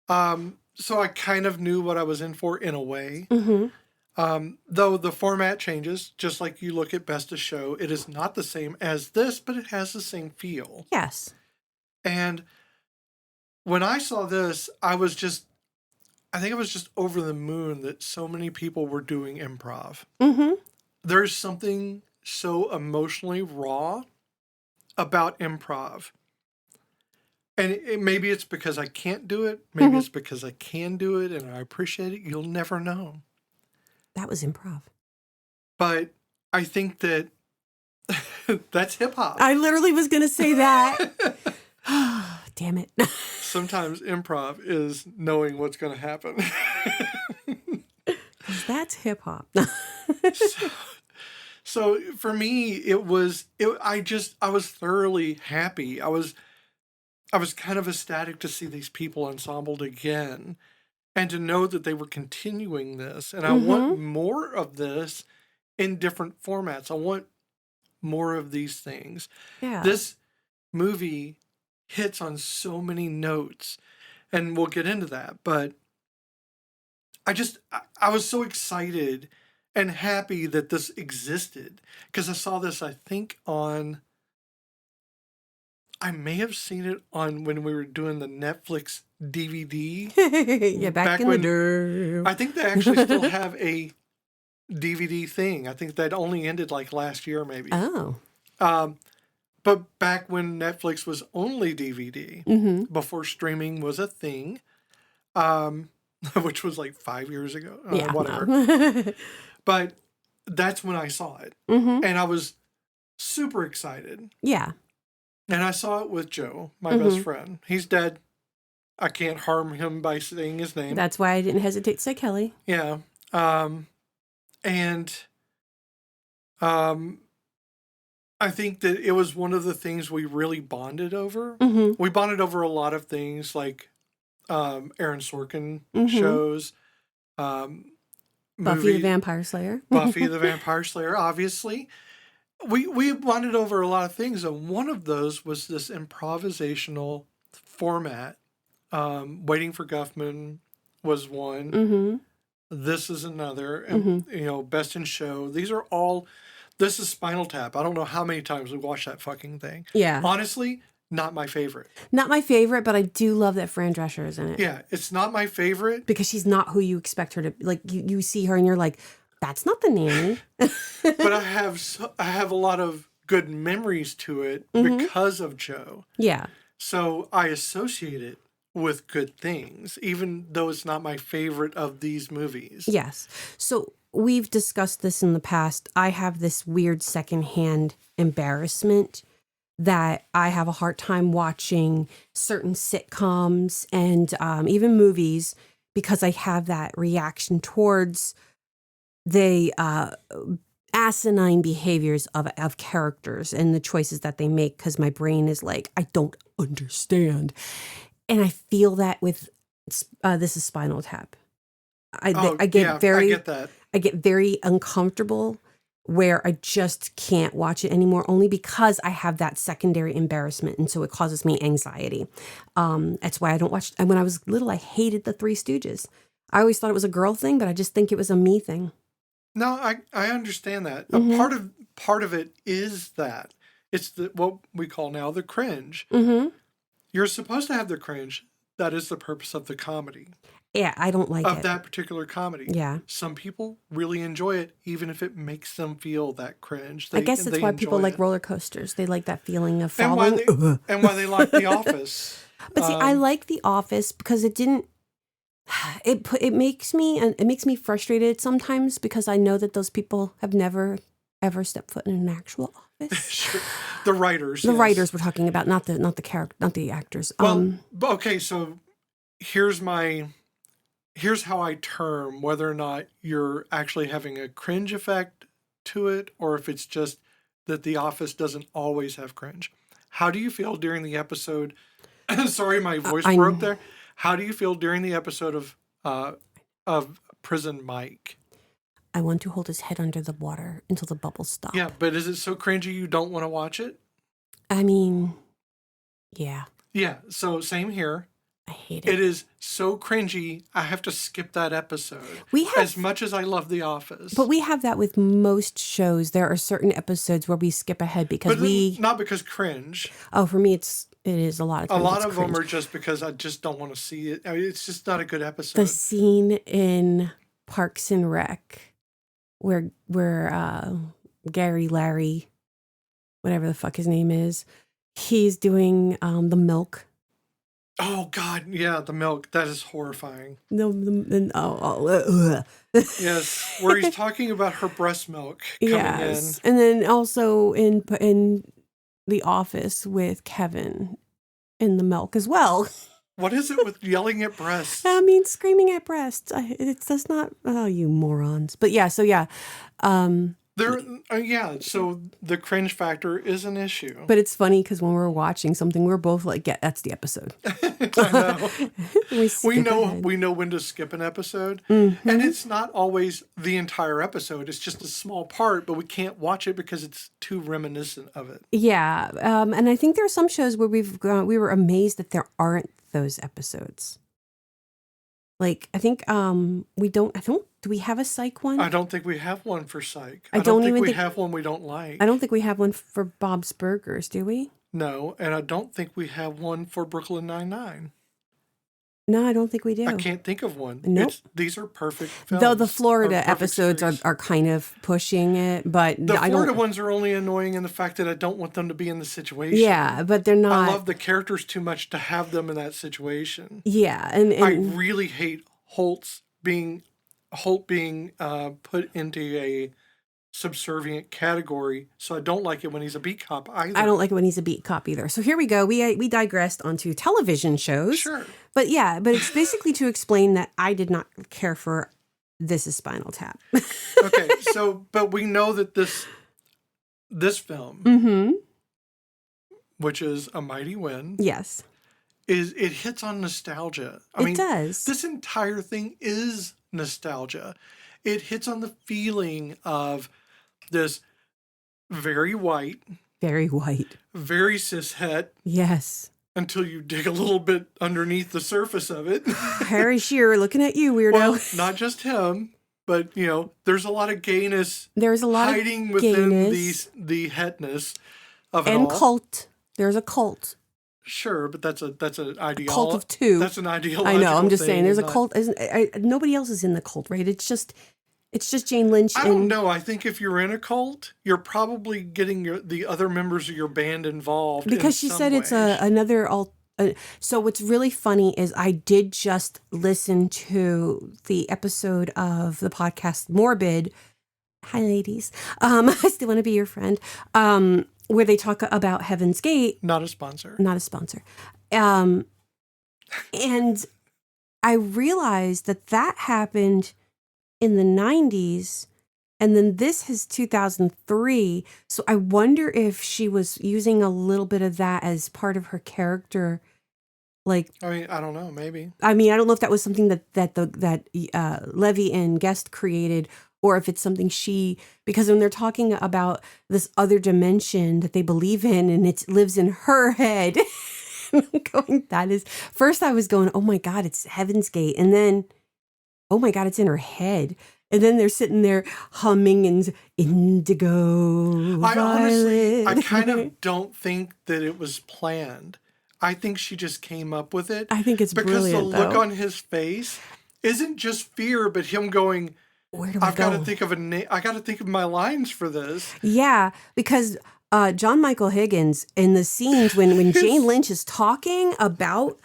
So I kind of knew what I was in for in a way. Mm-hmm. Though the format changes, just like you look at Best of Show, it is not the same as this, but it has the same feel. Yes. And when I saw this, I think I was just over the moon that so many people were doing improv. Mm-hmm. There's something so emotionally raw about improv. And maybe it's because I can't do it. Maybe it's because I can do it and I appreciate it. You'll never know. That was improv. But I think that that's hip hop. I literally was going to say that. Damn it. Sometimes improv is knowing what's going to happen. That's hip hop. So for me, I was thoroughly happy. I was kind of ecstatic to see these people ensembled again and to know that they were continuing this. And I want more of this in different formats. I want more of these things. Yeah. This movie hits on so many notes, and we'll get into that. But I was so excited and happy that this existed because I saw this, I think, I may have seen it on when we were doing the Netflix DVD. Yeah, back in the day. I think they actually still have a DVD thing. I think that only ended like last year, maybe. Oh. But back when Netflix was only DVD, before streaming was a thing, which was like 5 years ago. Yeah, whatever. no. But that's when I saw it. Mm-hmm. And I was super excited. Yeah. And I saw it with Joe, my best friend. He's dead. I can't harm him by saying his name. That's why I didn't hesitate to say Kelly. Yeah. And I think that it was one of the things we really bonded over. Mm-hmm. We bonded over a lot of things like Aaron Sorkin shows. Buffy the Vampire Slayer. Buffy the Vampire Slayer, obviously. We bonded over a lot of things, and one of those was this improvisational format. Waiting for Guffman was one. Mm-hmm. This is another. And, Best in Show. These are all... This is Spinal Tap. I don't know how many times we watched that fucking thing. Yeah. Honestly, not my favorite. Not my favorite, but I do love that Fran Drescher is in it. Yeah, it's not my favorite. Because she's not who you expect her to... Like, you see her and you're like, that's not the nanny. But I have a lot of good memories to it because of Joe. Yeah. So I associate it with good things, even though it's not my favorite of these movies. Yes. So we've discussed this in the past. I have this weird secondhand embarrassment that I have a hard time watching certain sitcoms and even movies because I have that reaction towards the asinine behaviors of characters and the choices that they make because my brain is like, I don't understand. And I feel that with this is Spinal Tap. I get that. I get very uncomfortable where I just can't watch it anymore only because I have that secondary embarrassment. And so it causes me anxiety. That's why I don't watch. And when I was little, I hated the Three Stooges. I always thought it was a girl thing, but I just think it was a me thing. No, I understand that. Part of it is that. It's what we call now the cringe. Mm-hmm. You're supposed to have the cringe. That is the purpose of the comedy. Yeah, I don't like it. Of that particular comedy. Yeah. Some people really enjoy it, even if it makes them feel that cringe. I guess that's why people like roller coasters. They like that feeling of falling. And why they like The Office. But see, I like The Office because it didn't... It makes me frustrated sometimes because I know that those people have never ever stepped foot in an actual office. Sure. The writers. The writers we're talking about, not the character, not the actors. Well, okay, so here's how I term whether or not you're actually having a cringe effect to it or if it's just that The Office doesn't always have cringe. How do you feel during the episode? Sorry, my voice broke there. How do you feel during the episode of Prison Mike? I want to hold his head under the water until the bubbles stop. Yeah, but is it so cringy you don't want to watch it? I mean, yeah. Yeah, so same here. I hate it. It is so cringy, I have to skip that episode. As much as I love The Office. But we have that with most shows. There are certain episodes where we skip ahead because not because cringe. Oh, for me, it is a lot of cringe. A lot of them are just because I just don't want to see it. I mean, it's just not a good episode. The scene in Parks and Rec where Larry, whatever the fuck his name is, he's doing the milk. Oh God, yeah, the milk. That is horrifying. Yes, where he's talking about her breast milk coming in. And then also in The Office with Kevin in the milk as well. What is it with yelling at breasts? I mean, screaming at breasts. That's not. Oh, you morons! But yeah, so yeah. So the cringe factor is an issue. But it's funny because when we're watching something, we're both like, "Yeah, that's the episode." I know. we know when to skip an episode, and it's not always the entire episode. It's just a small part, but we can't watch it because it's too reminiscent of it. Yeah, and I think there are some shows where we were amazed that there aren't those episodes. Like, I think do we have a Psych one? I don't think we have one for Psych. I don't think we have one we don't like. I don't think we have one for Bob's Burgers, do we? No, and I don't think we have one for Brooklyn Nine-Nine. No, I don't think we do. I can't think of one. Nope. These are perfect films. Though the Florida episodes are kind of pushing it, but the Florida ones are only annoying in the fact that I don't want them to be in the situation. Yeah, but they're not. I love the characters too much to have them in that situation. Yeah, and I really hate Holt being put into a subservient category. So I don't like it when he's a beat cop either. I don't like it when he's a beat cop either. So here we go. We digressed onto television shows. Sure. But it's basically to explain that I did not care for This Is Spinal Tap. Okay, so but we know that this film, Mm-hmm. which is A Mighty Wind, Yes. it hits on nostalgia. It does. This entire thing is nostalgia. It hits on the feeling of this very white, very cishet. Yes. Until you dig a little bit underneath the surface of it. Harry Shearer looking at you, weirdo. Well, not just him, but there's a lot of gayness. There's a lot hiding of within gayness. the hetness of it and all. Cult. There's a cult. Sure, but that's an ideology. Cult of two. That's an ideological. I know. I'm just thing, saying. There's a cult. Nobody else is in the cult, right? It's just Jane Lynch. I don't know. I think if you're in a cult, you're probably getting the other members of your band involved. Because she said it's another. So what's really funny is I did just listen to the episode of the podcast Morbid. Hi, ladies. I still want to be your friend. Where they talk about Heaven's Gate. Not a sponsor. And I realized that happened in the 90s, and then this is 2003. So I wonder if she was using a little bit of that as part of her character. Like, I don't know. Maybe. I don't know if that was something that Levy and Guest created, or if it's something because when they're talking about this other dimension that they believe in, and it lives in her head, first I was going, oh my God, it's Heaven's Gate. And then, oh my God, it's in her head. And then they're sitting there humming and indigo. I kind of don't think that it was planned. I think she just came up with it. I think it's because brilliant, the look on his face isn't just fear, but him going, I've got to think of a name. I got to think of my lines for this. Yeah, because John Michael Higgins in the scenes when Jane Lynch is talking about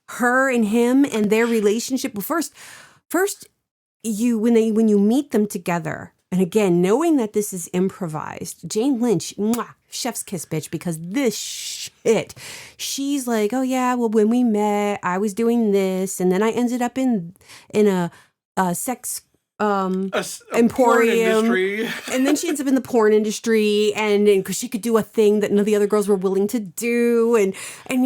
her and him and their relationship. Well, first when you meet them together, and again knowing that this is improvised, Jane Lynch, chef's kiss, bitch, because this shit. She's like, oh yeah, well when we met, I was doing this, and then I ended up in a sex. Emporium, and then she ends up in the porn industry, and because she could do a thing that none of the other girls were willing to do, and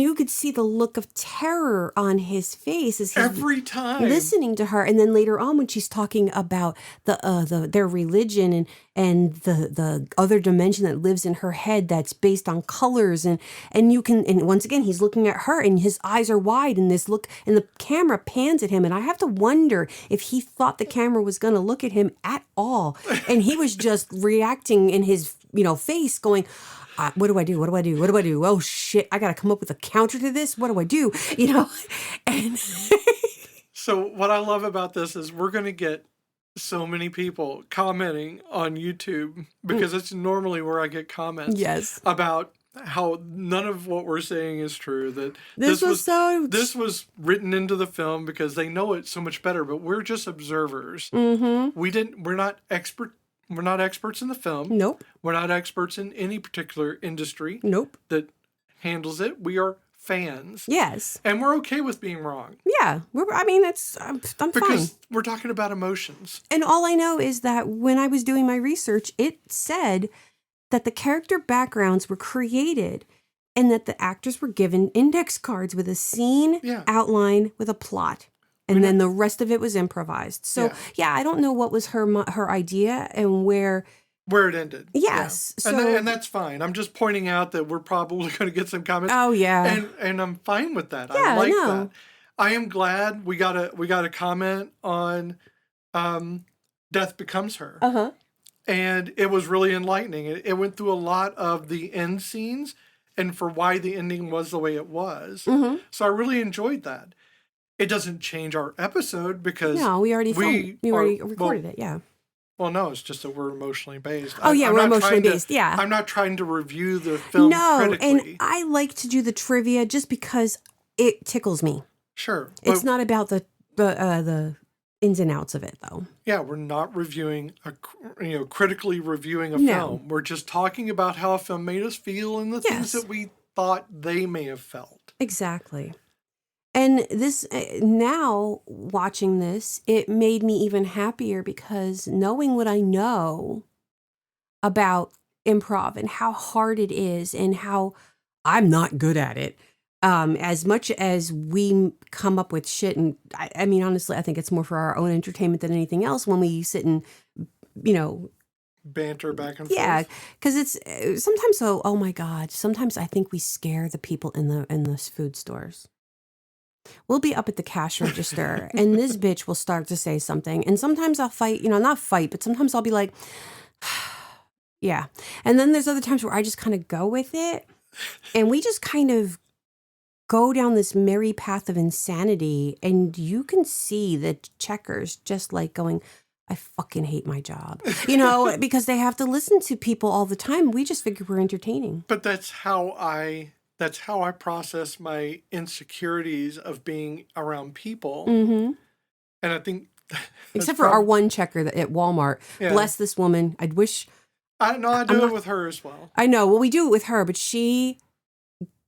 you could see the look of terror on his face as he's every time listening to her, and then later on when she's talking about their religion and the other dimension that lives in her head that's based on colors, and once again he's looking at her and his eyes are wide, and this look, and the camera pans at him, and I have to wonder if he thought the camera was going to look at him at all, and he was just reacting in his face going, what do I do? Oh shit, I gotta come up with a counter to this. What do I do? And so what I love about this is we're going to get so many people commenting on YouTube, because it's normally where I get comments. Yes. About how none of what we're saying is true. That this was written into the film because they know it so much better. But we're just observers. Mm-hmm. We're not experts in the film. Nope. We're not experts in any particular industry. Nope. That handles it. We are fans. Yes. And we're okay with being wrong. Yeah. I'm fine. Because we're talking about emotions. And all I know is that when I was doing my research, it said that the character backgrounds were created and that the actors were given index cards with a scene outline with a plot. And then the rest of it was improvised. So, I don't know what was her idea and where it ended. Yes. Yeah. So, and that's fine. I'm just pointing out that we're probably going to get some comments. Oh, yeah. And I'm fine with that. Yeah, I like that. I am glad we got a comment on Death Becomes Her. Uh-huh. And it was really enlightening. It went through a lot of the end scenes and for why the ending was the way it was. Mm-hmm. So I really enjoyed that. It doesn't change our episode because we already recorded it. Yeah. Well, no, it's just that we're emotionally based. Oh, yeah, we're emotionally based. Yeah. I'm not trying to review the film critically. And I like to do the trivia just because it tickles me. Sure. It's not about the ins and outs of it, though. Yeah, we're not reviewing critically reviewing a No. film. We're just talking about how a film made us feel and the things Yes. that we thought they may have felt. Exactly. And this, now watching this, it made me even happier because knowing what I know about improv and how hard it is and how I'm not good at it. As much as we come up with shit, and I mean, honestly, I think it's more for our own entertainment than anything else when we sit and, banter back and yeah, forth. because it's sometimes so. Oh my God! Sometimes I think we scare the people in the food stores. We'll be up at the cash register, and this bitch will start to say something, and sometimes I'll fight. Not fight, but sometimes I'll be like, yeah, and then there's other times where I just kind of go with it, and we just kind of go down this merry path of insanity, and you can see the checkers just like going, I fucking hate my job, because they have to listen to people all the time. We just figure we're entertaining. But that's how I process my insecurities of being around people. Mm-hmm. And I think except for our one checker at Walmart, bless this woman. I do it with her as well. I know. Well, we do it with her, but she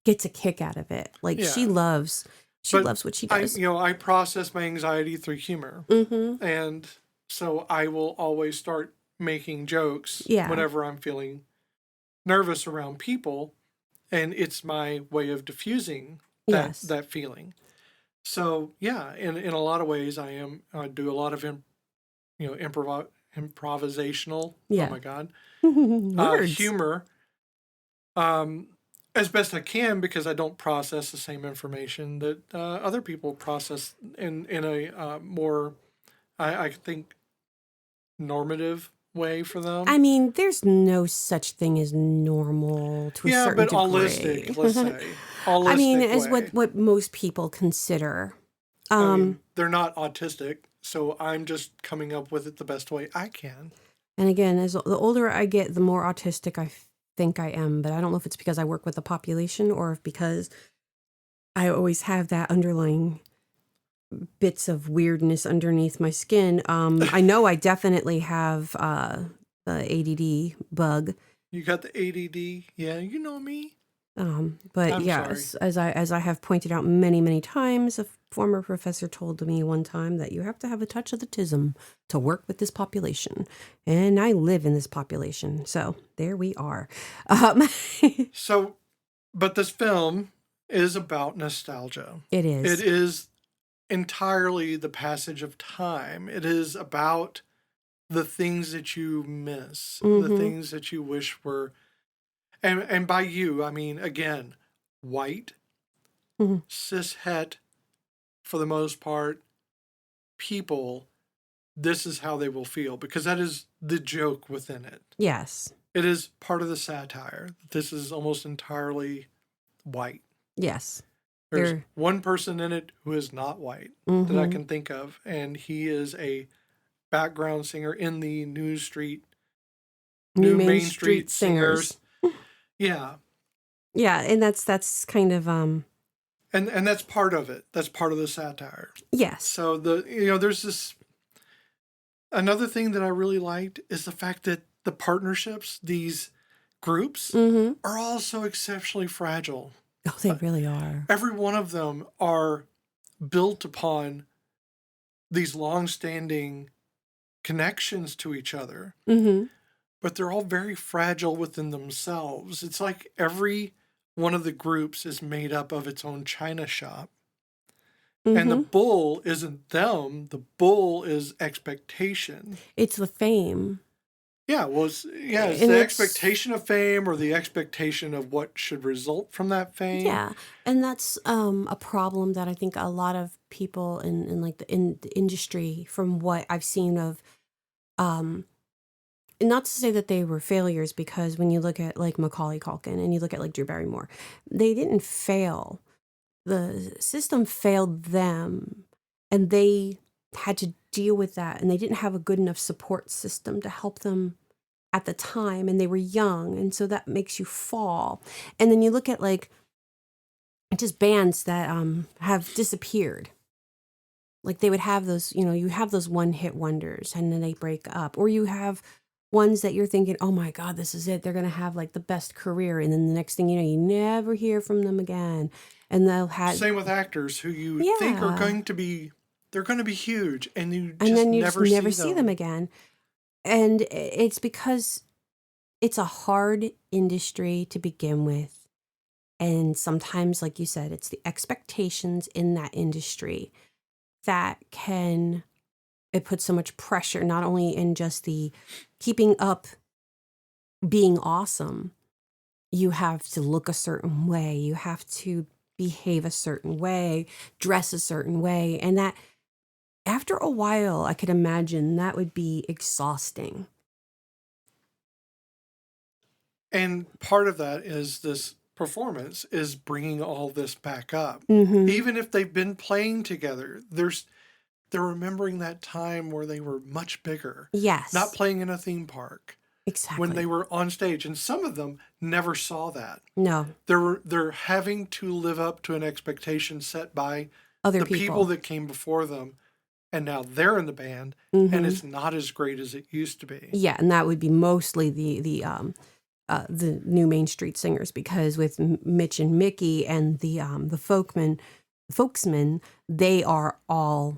gets a kick out of it. Like she loves what she does. I process my anxiety through humor. Mm-hmm. And so I will always start making jokes whenever I'm feeling nervous around people. And it's my way of diffusing that feeling. So yeah, in a lot of ways I do a lot of improvisational. Yeah. Oh my God. Words. Humor. As best I can, because I don't process the same information that other people process in a more, I think, normative way for them. I mean, there's no such thing as normal to a certain degree. Holistic, let's say. Holistic I mean, as way. what most people consider. They're not autistic, so I'm just coming up with it the best way I can. And again, as the older I get, the more autistic I think I am, but I don't know if it's because I work with the population or if because I always have that underlying bits of weirdness underneath my skin. I know I definitely have the ADD bug. You got the ADD? Yeah, you know me. But I'm yes, sorry. as I have pointed out many, many times, a former professor told me one time that you have to have a touch of the tism to work with this population. And I live in this population. So there we are. But this film is about nostalgia. It is. It is entirely the passage of time. It is about the things that you miss, the things that you wish were. And by you, I mean, again, white, cishet, for the most part, people, this is how they will feel, because that is the joke within it. Yes. It is part of the satire. This is almost entirely white. Yes. There's one person in it who is not white that I can think of, and he is a background singer in the New Main Street Singers. Yeah. Yeah, and that's kind of and that's part of it. That's part of the satire. Yes. So there's this another thing that I really liked is the fact that the partnerships, these groups, are all so exceptionally fragile. Oh, they really are. Every one of them are built upon these long-standing connections to each other. But they're all very fragile within themselves. It's like every one of the groups is made up of its own china shop. And the bull isn't them. The bull is expectation. It's the fame. Yeah, well, it's the expectation of fame or the expectation of what should result from that fame. Yeah, and that's a problem that I think a lot of people in the industry, from what I've seen of, not to say that they were failures, because when you look at like Macaulay Culkin and you look at like Drew Barrymore, they didn't fail. The system failed them, and they had to deal with that, and they didn't have a good enough support system to help them at the time, and they were young, and so that makes you fall. And then you look at like just bands that have disappeared, Like they would have those, you have those one hit wonders and then they break up. Or you have ones that you're thinking, oh my God, this is it. They're going to have like the best career. And then the next thing you know, you never hear from them again. And they'll have. Same with actors who you think are going to be, they're going to be huge. And you just and then you never just never see see them again. And it's because it's a hard industry to begin with. And sometimes, like you said, it's the expectations in that industry that it puts so much pressure, not only in just the keeping up being awesome. You have to look a certain way. You have to behave a certain way, dress a certain way. And that after a while, I could imagine that would be exhausting. And part of that is this performance is bringing all this back up. Mm-hmm. Even if they've been playing together, they're remembering that time where they were much bigger. Yes. Not playing in a theme park. Exactly. When they were on stage. And some of them never saw that. No. They're having to live up to an expectation set by other the people that came before them. And now they're in the band. Mm-hmm. And it's not as great as it used to be. Yeah, and that would be mostly the new Main Street Singers, because with Mitch and Mickey and the folksmen, they are all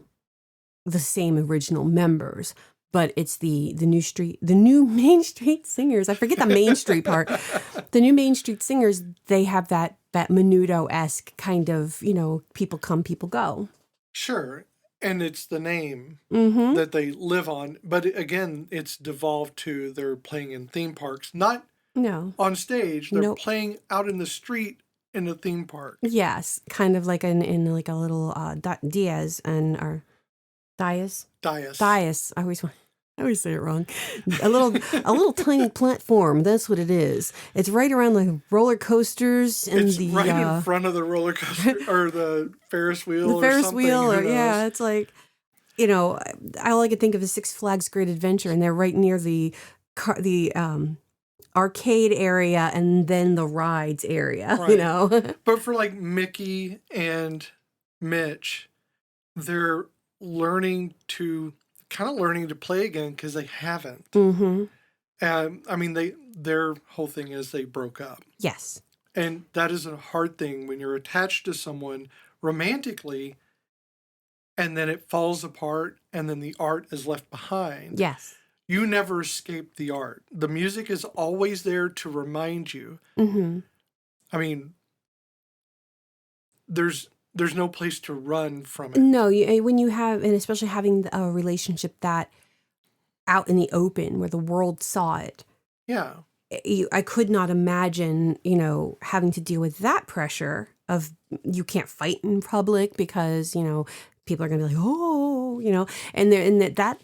the same original members, but it's the new Main Street Singers. I forget the Main Street part. The new Main Street Singers, they have that Menudo-esque kind of, people come, people go. Sure. And it's the name Mm-hmm. that they live on. But again, it's devolved to they're playing in theme parks, not on stage. They're playing out in the street in a theme park. Yes, kind of like in like a little Diaz and our Diaz. I always say it wrong. A little tiny platform. That's what it is. It's right around the roller coasters and it's right in front of the roller coaster or the Ferris wheel. The Ferris something. wheel, it's like, all I could think of is Six Flags Great Adventure, and they're right near the arcade area and then the rides area. Right. But for like Mickey and Mitch, they're learning to play again because they haven't. Mm-hmm. I mean, their whole thing is they broke up. Yes. And that is a hard thing when you're attached to someone romantically and then it falls apart and then the art is left behind. Yes. You never escape the art. The music is always there to remind you. Mm-hmm. I mean, there's no place to run from it. No, when you have, and especially having a relationship that out in the open where the world saw it. Yeah. I could not imagine, having to deal with that pressure of you can't fight in public because, people are going to be like, oh, and that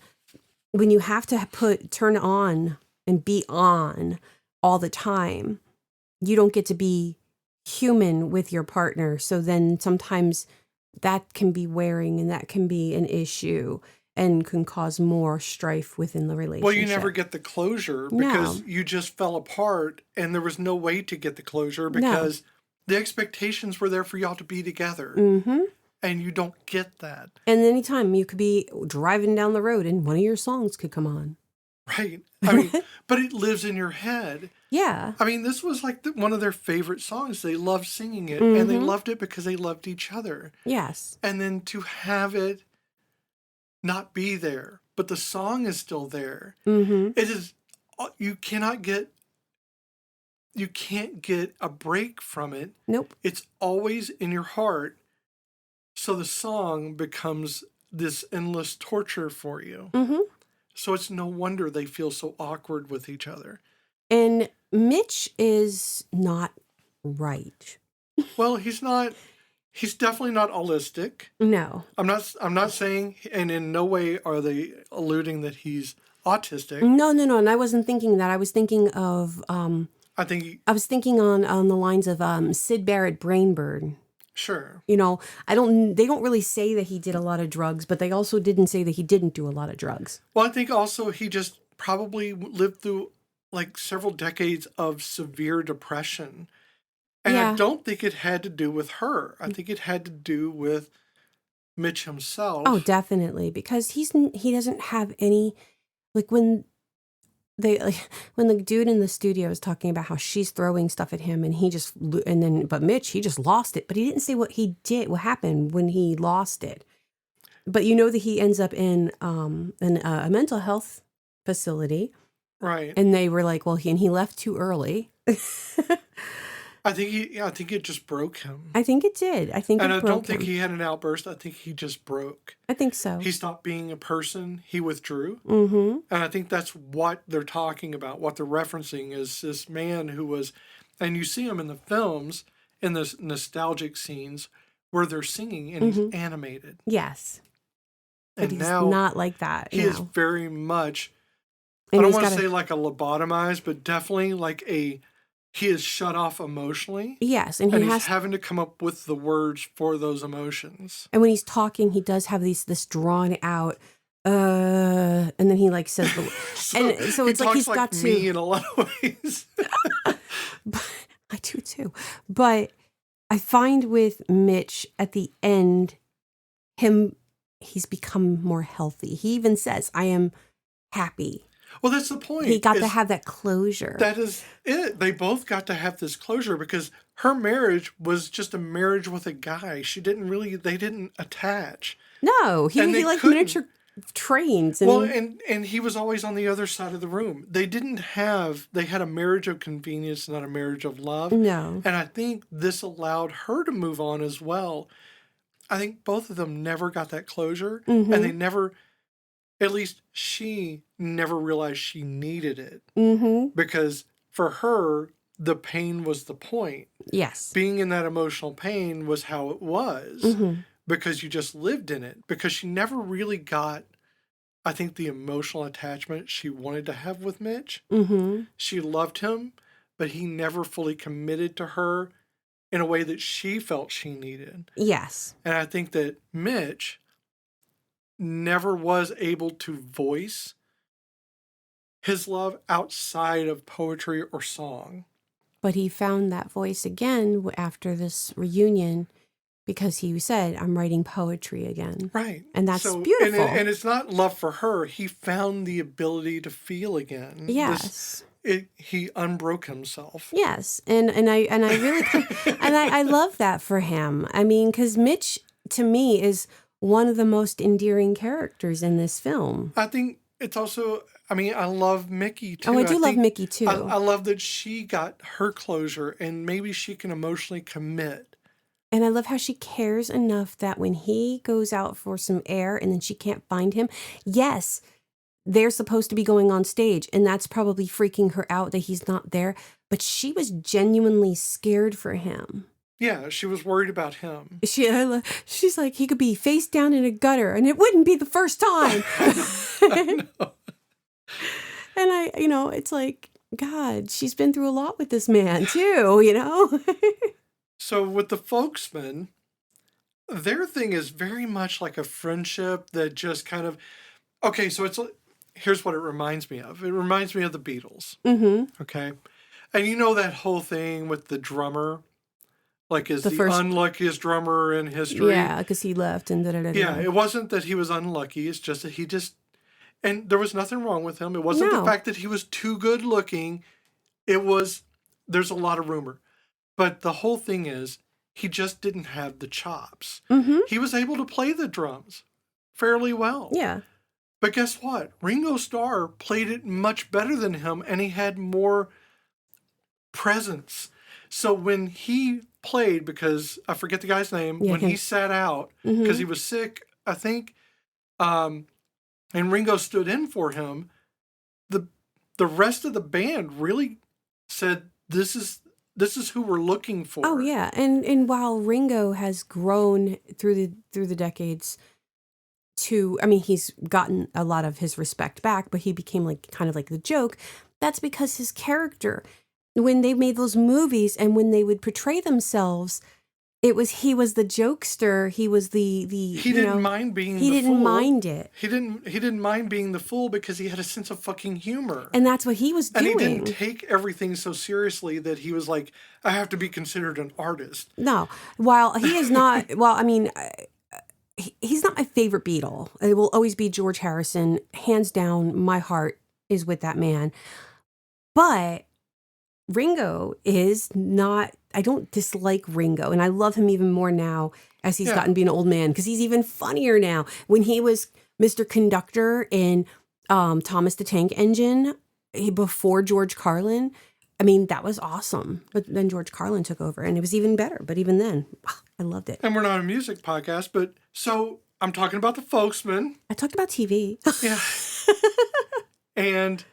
when you have to turn on and be on all the time, you don't get to be human with your partner. So then sometimes that can be wearing and that can be an issue and can cause more strife within the relationship. Well, you never get the closure because you just fell apart and there was no way to get the closure because the expectations were there for y'all to be together. Mm-hmm. And you don't get that. And anytime you could be driving down the road and one of your songs could come on. Right. I mean, but it lives in your head. Yeah. I mean, this was like one of their favorite songs. They loved singing it and they loved it because they loved each other. Yes. And then to have it not be there, but the song is still there. Mm-hmm. It is, you can't get a break from it. Nope. It's always in your heart. So the song becomes this endless torture for you. Mm-hmm. So it's no wonder they feel so awkward with each other. And Mitch is not right. Well, he's definitely not holistic. No. I'm not saying, and in no way are they alluding that he's autistic. No. And I wasn't thinking that. I was thinking of, I was thinking on the lines of Syd Barrett Brainbird. Sure. They don't really say that he did a lot of drugs, but they also didn't say that he didn't do a lot of drugs. Well, I think also he just probably lived through like several decades of severe depression. And I don't think it had to do with her. I think it had to do with Mitch himself. Oh, definitely, because he doesn't have any, like when the dude in the studio is talking about how she's throwing stuff at him but Mitch, he just lost it, but he didn't say what happened when he lost it. But you know that he ends up in a mental health facility. Right. And they were like, well, he left too early. I think it just broke him. I think it did. I don't think he had an outburst. I think he just broke. I think so. He stopped being a person. He withdrew. Mm-hmm. And I think that's what they're talking about. What they're referencing is this man who was, and you see him in the films, in the nostalgic scenes where they're singing and he's animated. Yes. And but he's now not like that. He is very much, I don't want to say like a lobotomized, but definitely like he is shut off emotionally. Yes, and he's having to come up with the words for those emotions. And when he's talking, he does have this drawn out, and then he like says the, so it's like he's got to. Me in a lot of ways. I do too, but I find with Mitch at the end, he's become more healthy. He even says, "I am happy." Well, that's the point. He got to have that closure. That is it. They both got to have this closure because her marriage was just a marriage with a guy. They didn't attach. No, he like miniature trains. And he was always on the other side of the room. They had a marriage of convenience, not a marriage of love. No. And I think this allowed her to move on as well. I think both of them never got that closure. Mm-hmm. And they never, at least she never realized she needed it. Mm-hmm. Because for her, the pain was the point. Yes. Being in that emotional pain was how it was. Mm-hmm. Because you just lived in it. Because she never really got, I think, the emotional attachment she wanted to have with Mitch. Mm-hmm. She loved him, but he never fully committed to her in a way that she felt she needed. Yes. And I think that Mitch never was able to voice his love outside of poetry or song. But he found that voice again after this reunion because he said, I'm writing poetry again. Right. And that's beautiful. And it's not love for her. He found the ability to feel again. Yes. He unbroke himself. Yes. And I really, and I love that for him. I mean, because Mitch, to me, is one of the most endearing characters in this film. I think it's also, I love Mickey too. Oh, I do love Mickey too. I love that she got her closure and maybe she can emotionally commit. And I love how she cares enough that when he goes out for some air and then she can't find him, yes, they're supposed to be going on stage and that's probably freaking her out that he's not there. But she was genuinely scared for him. Yeah, she was worried about him. She's like, he could be face down in a gutter and it wouldn't be the first time. I know. And it's like, God, she's been through a lot with this man too, So with the Folksmen, their thing is very much like a friendship that just kind of, okay, so here's what it reminds me of. It reminds me of the Beatles. Mm-hmm. Okay. And that whole thing with the drummer, like is the unluckiest drummer in history. Yeah, because he left and da-da-da-da. Yeah, it wasn't that he was unlucky. It's just that and there was nothing wrong with him. It wasn't the fact that he was too good looking. There's a lot of rumor. But the whole thing is, he just didn't have the chops. Mm-hmm. He was able to play the drums fairly well. Yeah. But guess what? Ringo Starr played it much better than him, and he had more presence. So when he played, because I forget the guy's name, when he sat out, because he was sick, I think, and Ringo stood in for him, the rest of the band really said, this is who we're looking for. Oh yeah, and while Ringo has grown through the decades, he's gotten a lot of his respect back, but he became kind of like the joke. That's because his character, when they made those movies and when they would portray themselves, he was the jokester. He was the he didn't mind being the fool. He didn't mind it. He didn't mind being the fool because he had a sense of fucking humor. And that's what he was doing. And he didn't take everything so seriously that he was like, I have to be considered an artist. No. While he is not, he's not my favorite Beatle. It will always be George Harrison. Hands down, my heart is with that man. But Ringo is not, I don't dislike Ringo. And I love him even more now as he's gotten to be an old man, because he's even funnier now. When he was Mr. Conductor in Thomas the Tank Engine, before George Carlin, I mean, that was awesome. But then George Carlin took over and it was even better. But even then, I loved it. And we're not a music podcast, but so I'm talking about the Folksmen. I talked about TV. Yeah. And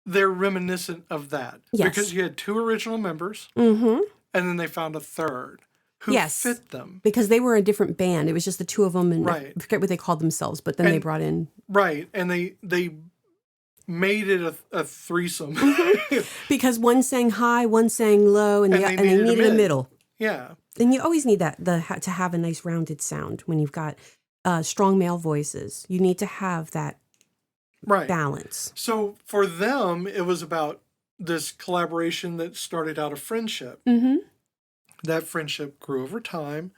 they're reminiscent of that. Yes. Because you had 2 original members, Mm-hmm. and then they found a third who fit them. Because they were a different band. It was just the 2 of them, and right. I forget what they called themselves, but then they brought in... Right, and they made it a threesome. Because one sang high, one sang low, and they needed a middle. Yeah. And you always need that to have a nice rounded sound when you've got strong male voices. You need to have that balance. So for them, it was about this collaboration that started out of friendship. Mm-hmm. That friendship grew over time.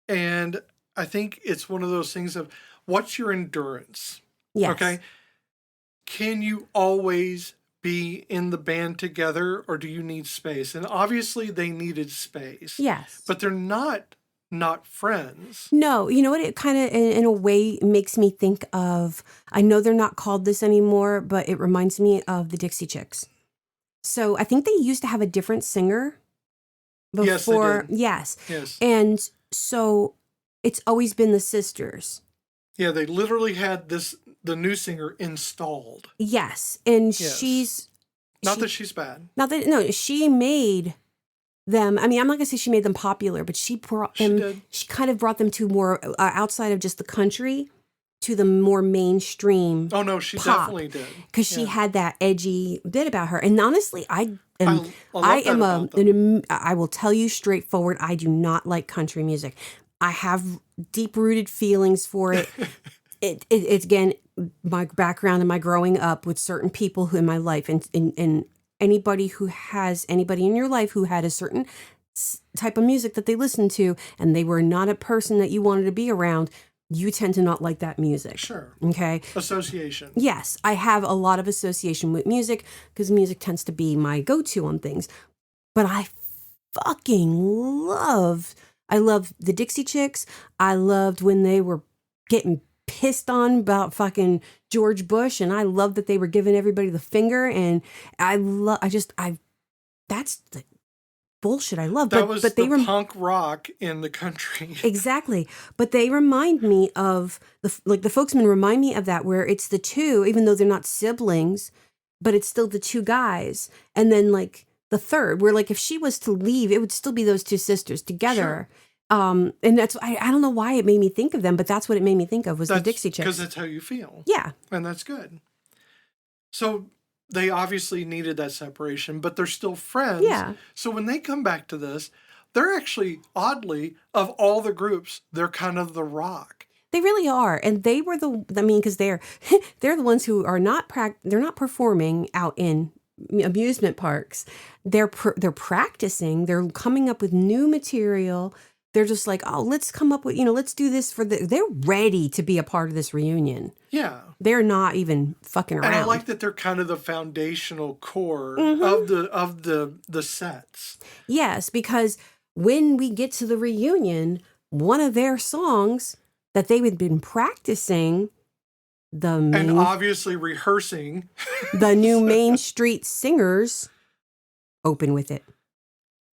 And I think it's one of those things of, what's your endurance? Yes. Okay. Can you always be in the band together, or do you need space? And obviously they needed space. Yes. But they're not friends. No, you know what? It kind of, in a way, makes me think of, I know they're not called this anymore, but it reminds me of the Dixie Chicks. So I think they used to have a different singer before. Yes, they did. Yes. And so it's always been the sisters. Yeah, they literally had the new singer installed. Yes. And she's... Not that she's bad. She made them. I mean, I'm not going to say she made them popular, but she brought them... She kind of brought them to more, outside of just the country, to the more mainstream Oh, no, she pop, definitely did. Because she had that edgy bit about her. And honestly, I will tell you straightforward, I do not like country music. I have deep-rooted feelings for it. It's again, my background and my growing up with certain people who in my life, and anybody in your life who had a certain type of music that they listened to, and they were not a person that you wanted to be around, you tend to not like that music. Sure. Okay. Association. Yes, I have a lot of association with music because music tends to be my go-to on things. But I love the Dixie Chicks. I loved when they were getting pissed on about fucking George Bush, and I love that they were giving everybody the finger, and that's the bullshit I love. That was the punk rock in the country. Exactly. But they remind me of the Folksmen remind me of that, where it's the 2, even though they're not siblings, but it's still the 2 guys. And then like the third, where like if she was to leave, it would still be those 2 sisters together. Sure. And that's, I don't know why it made me think of them, but that's what it made me think of, was the Dixie Chicks. Because that's how you feel. Yeah. And that's good. So they obviously needed that separation, but they're still friends. Yeah. So when they come back to this, they're actually, oddly, of all the groups, they're kind of the rock. They really are. And they were because they're the ones who are they're not performing out in amusement parks. They're practicing. They're coming up with new material. They're just like, oh, let's come up with, let's do this they're ready to be a part of this reunion. Yeah. They're not even fucking around. And I like that they're kind of the foundational core of the sets. Yes, because when we get to the reunion, one of their songs that they had been practicing, and obviously rehearsing, the new Main Street Singers open with it.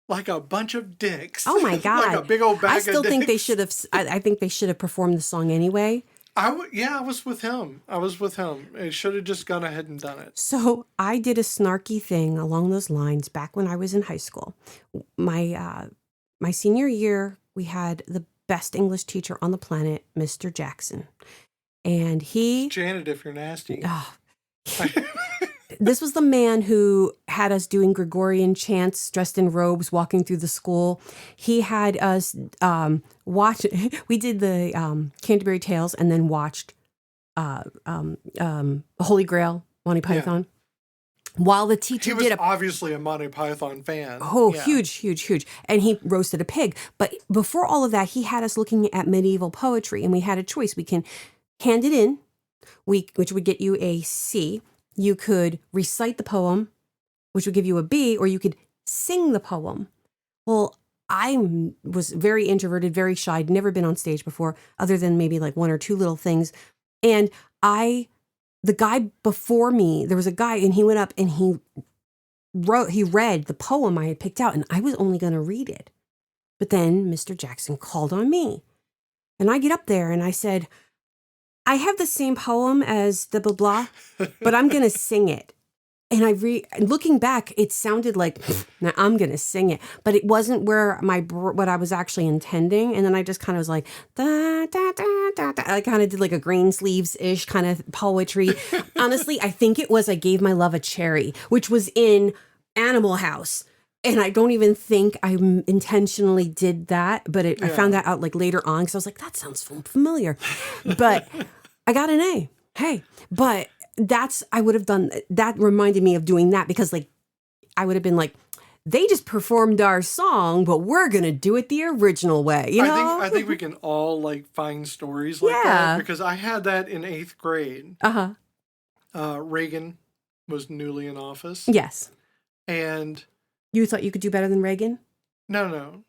Like a bunch of dicks. Oh my God. Like a big old bag of dicks. I still think they should have, I think they should have performed the song anyway. I was with him. It should have just gone ahead and done it. So I did a snarky thing along those lines back when I was in high school. My senior year, we had the best English teacher on the planet, Mr. Jackson. And he... Janet, if you're nasty. This was the man who had us doing Gregorian chants, dressed in robes, walking through the school. He had us watch. We did the Canterbury Tales and then watched Holy Grail, Monty Python. while the teacher he was did obviously a Monty Python fan. Oh, yeah. Huge. And he roasted a pig. But before all of that, he had us looking at medieval poetry, and we had a choice. We can hand it in, which would get you a C. You could recite the poem, which would give you a B, or you could sing the poem. Well, I was very introverted, very shy. I'd never been on stage before, other than maybe like one or two little things. And the guy before me, there was a guy, and he went up and he read the poem I had picked out, and I was only going to read it. But then Mr. Jackson called on me. And I get up there and I said, I have the same poem as the blah, blah, but I'm going to sing it. And looking back, it sounded like, now I'm going to sing it. But it wasn't what I was actually intending. And then I just kind of was like, da, da, da, da, da. I kind of did like a Greensleeves-ish kind of poetry. Honestly, I think it was I Gave My Love a Cherry, which was in Animal House. And I don't even think I intentionally did that. But I found that out like later on because I was like, that sounds familiar. But I got an A. Hey, but... I would have done that. Reminded me of doing that because like I would have been like, they just performed our song, but we're gonna do it the original way. You know, I think we can all like find stories like that because I had that in 8th grade. Reagan was newly in office. Yes, and you thought you could do better than Reagan? No.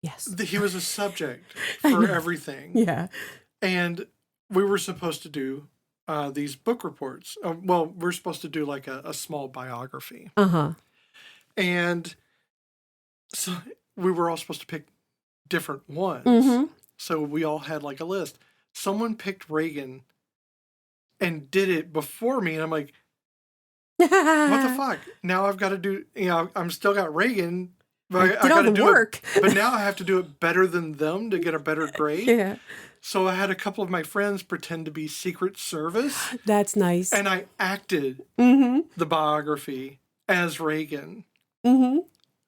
Yes, he was a subject for everything. Yeah, and we were supposed to do. These book reports. We're supposed to do like a small biography. And so we were all supposed to pick different ones. Mm-hmm. So we all had like a list. Someone picked Reagan and did it before me. And I'm like, what the fuck? Now I've got to do, I'm still got Reagan. But I got to do work. But now I have to do it better than them to get a better grade. Yeah. So I had a couple of my friends pretend to be Secret Service. That's nice. And I acted the biography as Reagan. Mm-hmm.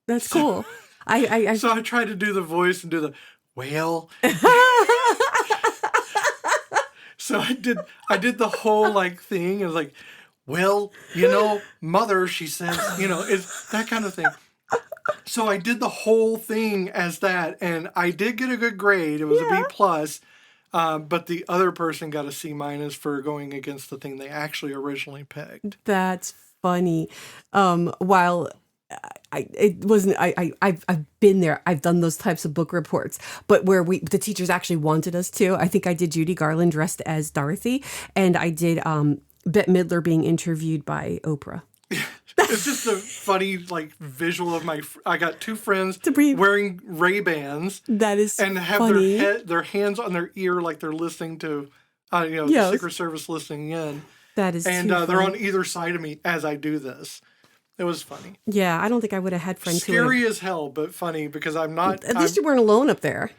That's cool. So I tried to do the voice and do the, well. So I did the whole like thing. It was like, well, mother, she says, it's that kind of thing. So I did the whole thing as that, and I did get a good grade. It was a B plus. But the other person got a C minus for going against the thing they actually originally picked. That's funny. While it wasn't, I've been there. I've done those types of book reports, but where the teachers actually wanted us to. I think I did Judy Garland dressed as Dorothy, and I did Bette Midler being interviewed by Oprah. It's just a funny like visual of I got two friends wearing Ray-Bans. That is and have funny. their hands on their ear like they're listening to, the Secret Service listening in. That is and too they're funny. on either side of me as I do this. It was funny. Yeah, I don't think I would have had friends Scary as hell, but funny because I'm not. At least you weren't alone up there.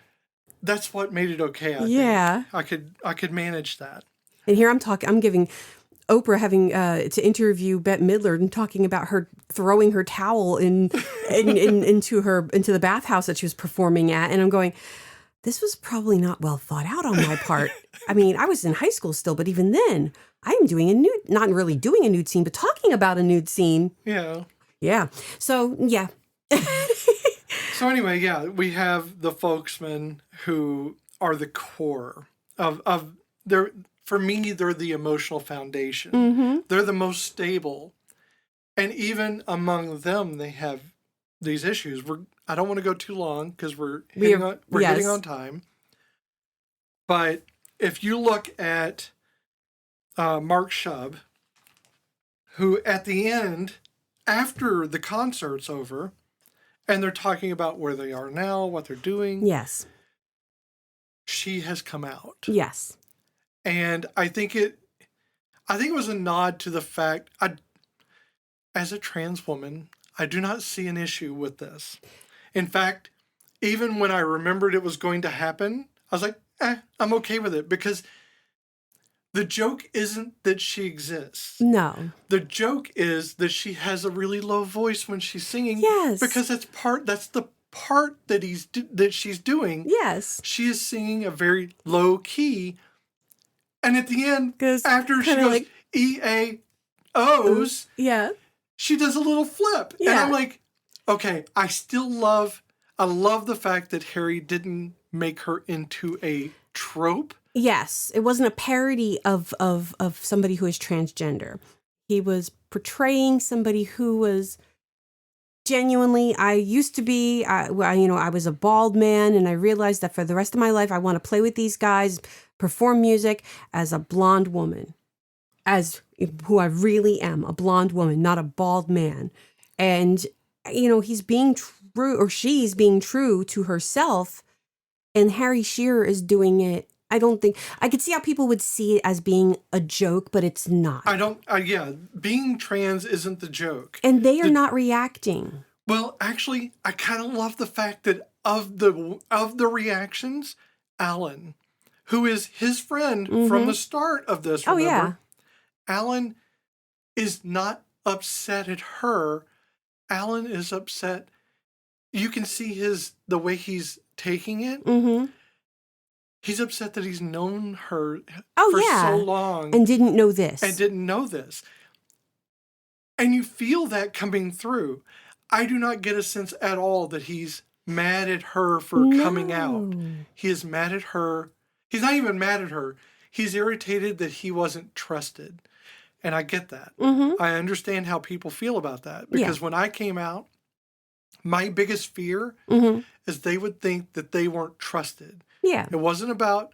That's what made it okay. I think. I could manage that. And here I'm giving Oprah having to interview Bette Midler and talking about her throwing her towel into the bathhouse that she was performing at, and I'm going, this was probably not well thought out on my part. I mean, I was in high school still, but even then, I'm doing not really doing a nude scene, but talking about a nude scene. Yeah. Yeah. So yeah. So anyway, we have the folksmen who are the core of their. For me, they're the emotional foundation. Mm-hmm. They're the most stable. And even among them, they have these issues. I don't want to go too long because we're getting on time. But if you look at Mark Shub, who at the end, after the concert's over, and they're talking about where they are now, what they're doing. Yes. She has come out. Yes. And I think it was a nod to the fact, as a trans woman, I do not see an issue with this. In fact, even when I remembered it was going to happen, I was like, I'm okay with it because the joke isn't that she exists. No. The joke is that she has a really low voice when she's singing. Yes. Because that's the part that she's doing. Yes. She is singing a very low key. And at the end, after she goes, like, EAOs, she does a little flip. Yeah. And I'm like, okay, I love the fact that Harry didn't make her into a trope. Yes, it wasn't a parody of somebody who is transgender. He was portraying somebody who was genuinely, I used to be, I was a bald man, and I realized that for the rest of my life, I want to play with these guys, perform music as a blonde woman, as who I really am, a blonde woman, not a bald man. And, he's being true, or she's being true to herself, and Harry Shearer is doing it. I don't think, I could see how people would see it as being a joke, but it's not. Being trans isn't the joke. And they are not reacting. Well, actually, I kind of love the fact that of the reactions, Alan, who is his friend from the start of this, remember? Oh, yeah. Alan is not upset at her. Alan is upset. You can see the way he's taking it. Mm-hmm. He's upset that he's known her for so long. And didn't know this. And you feel that coming through. I do not get a sense at all that he's mad at her for coming out. He is mad at her. He's not even mad at her. He's irritated that he wasn't trusted. And I get that. Mm-hmm. I understand how people feel about that. Because when I came out, my biggest fear is they would think that they weren't trusted. Yeah. It wasn't about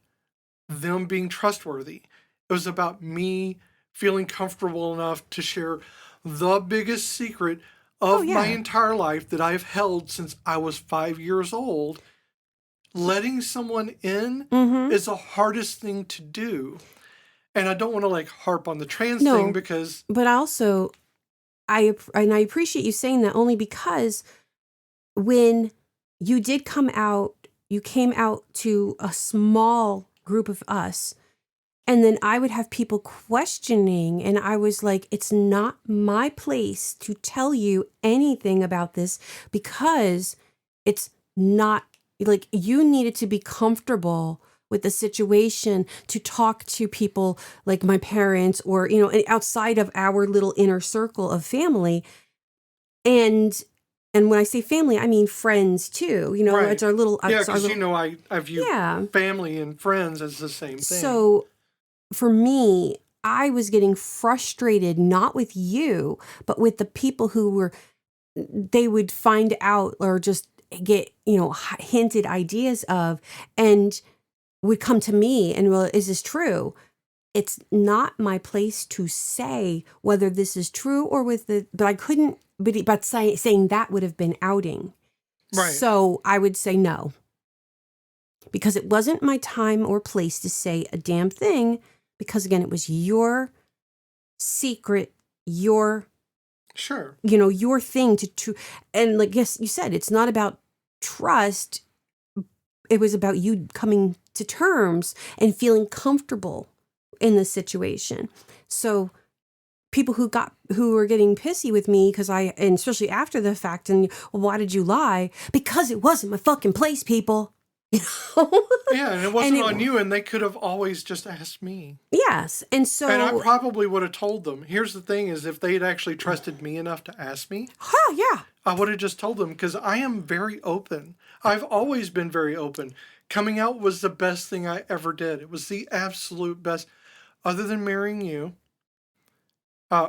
them being trustworthy. It was about me feeling comfortable enough to share the biggest secret of my entire life that I've held since I was 5 years old. Letting someone in is the hardest thing to do. And I don't want to harp on the trans thing because... But also, I appreciate you saying that only because when you did come out, you came out to a small group of us, and then I would have people questioning, and I was like, it's not my place to tell you anything about this because it's not, you needed to be comfortable with the situation to talk to people like my parents or, outside of our little inner circle of family. And when I say family, I mean friends too. Right. It's our little... because I view family and friends as the same thing. So for me, I was getting frustrated, not with you, but with the people who they would find out or just get, hinted ideas of, and would come to me and, well, is this true? It's not my place to say whether this is true or but I couldn't, but saying that would have been outing. Right. So I would say no, because it wasn't my time or place to say a damn thing, because again, it was your secret, your thing to, and yes, you said, it's not about trust. It was about you coming to terms and feeling comfortable in the situation. So people who were getting pissy with me and especially after the fact, and well, why did you lie? Because it wasn't my fucking place, people. Yeah, and it wasn't on you, and they could have always just asked me. Yes, and I probably would have told them. Here's the thing: is if they had actually trusted me enough to ask me, yeah, I would have just told them, because I am very open. I've always been very open. Coming out was the best thing I ever did. It was the absolute best, other than marrying you.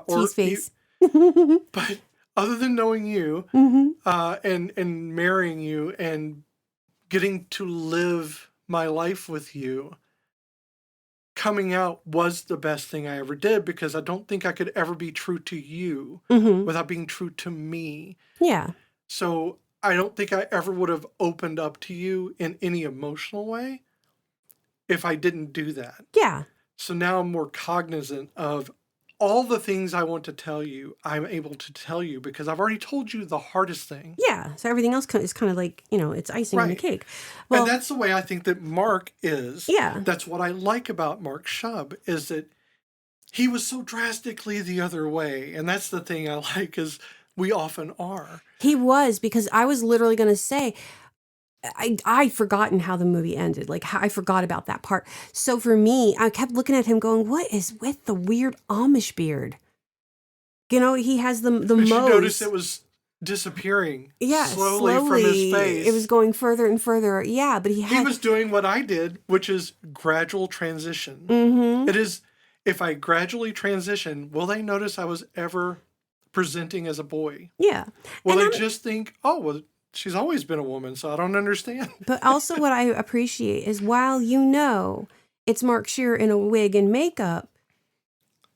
Tease face. But other than knowing you, and marrying you and getting to live my life with you, coming out was the best thing I ever did, because I don't think I could ever be true to you without being true to me. Yeah. So I don't think I ever would have opened up to you in any emotional way if I didn't do that. Yeah. So now I'm more cognizant of all the things I want to tell you, I'm able to tell you, because I've already told you the hardest thing. Yeah. So everything else is kind of like, it's icing on the cake. Well, and that's the way I think that Mark is. Yeah. That's what I like about Mark Shub, is that he was so drastically the other way. And that's the thing I like, is we often are. He was, because I was literally going to say, I'd forgotten how the movie ended. I forgot about that part. So for me, I kept looking at him going, what is with the weird Amish beard? he has the And most. she noticed it was disappearing slowly from his face. It was going further and further. Yeah, but he was doing what I did, which is gradual transition. Mm-hmm. It is, if I gradually transition, will they notice I was ever presenting as a boy? Yeah. Will they just think, oh, well, she's always been a woman, so I don't understand. But also what I appreciate is while it's Mark Shearer in a wig and makeup,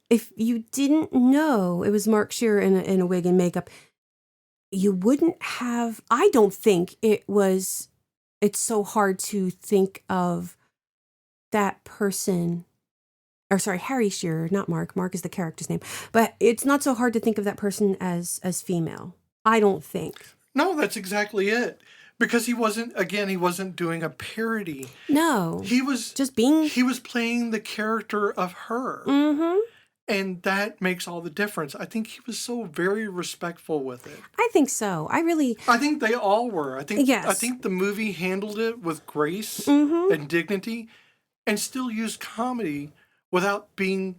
if you didn't know it was Mark Shearer in a wig and makeup, you wouldn't have, I don't think it's so hard to think of that person, or sorry, Harry Shearer, not Mark. Mark is the character's name. But it's not so hard to think of that person as female. I don't think. No, that's exactly it. Because he wasn't doing a parody. No. He was playing the character of her. Mm-hmm. And that makes all the difference. I think he was so very respectful with it. I think so. I think they all were. I think the movie handled it with grace and dignity and still used comedy without being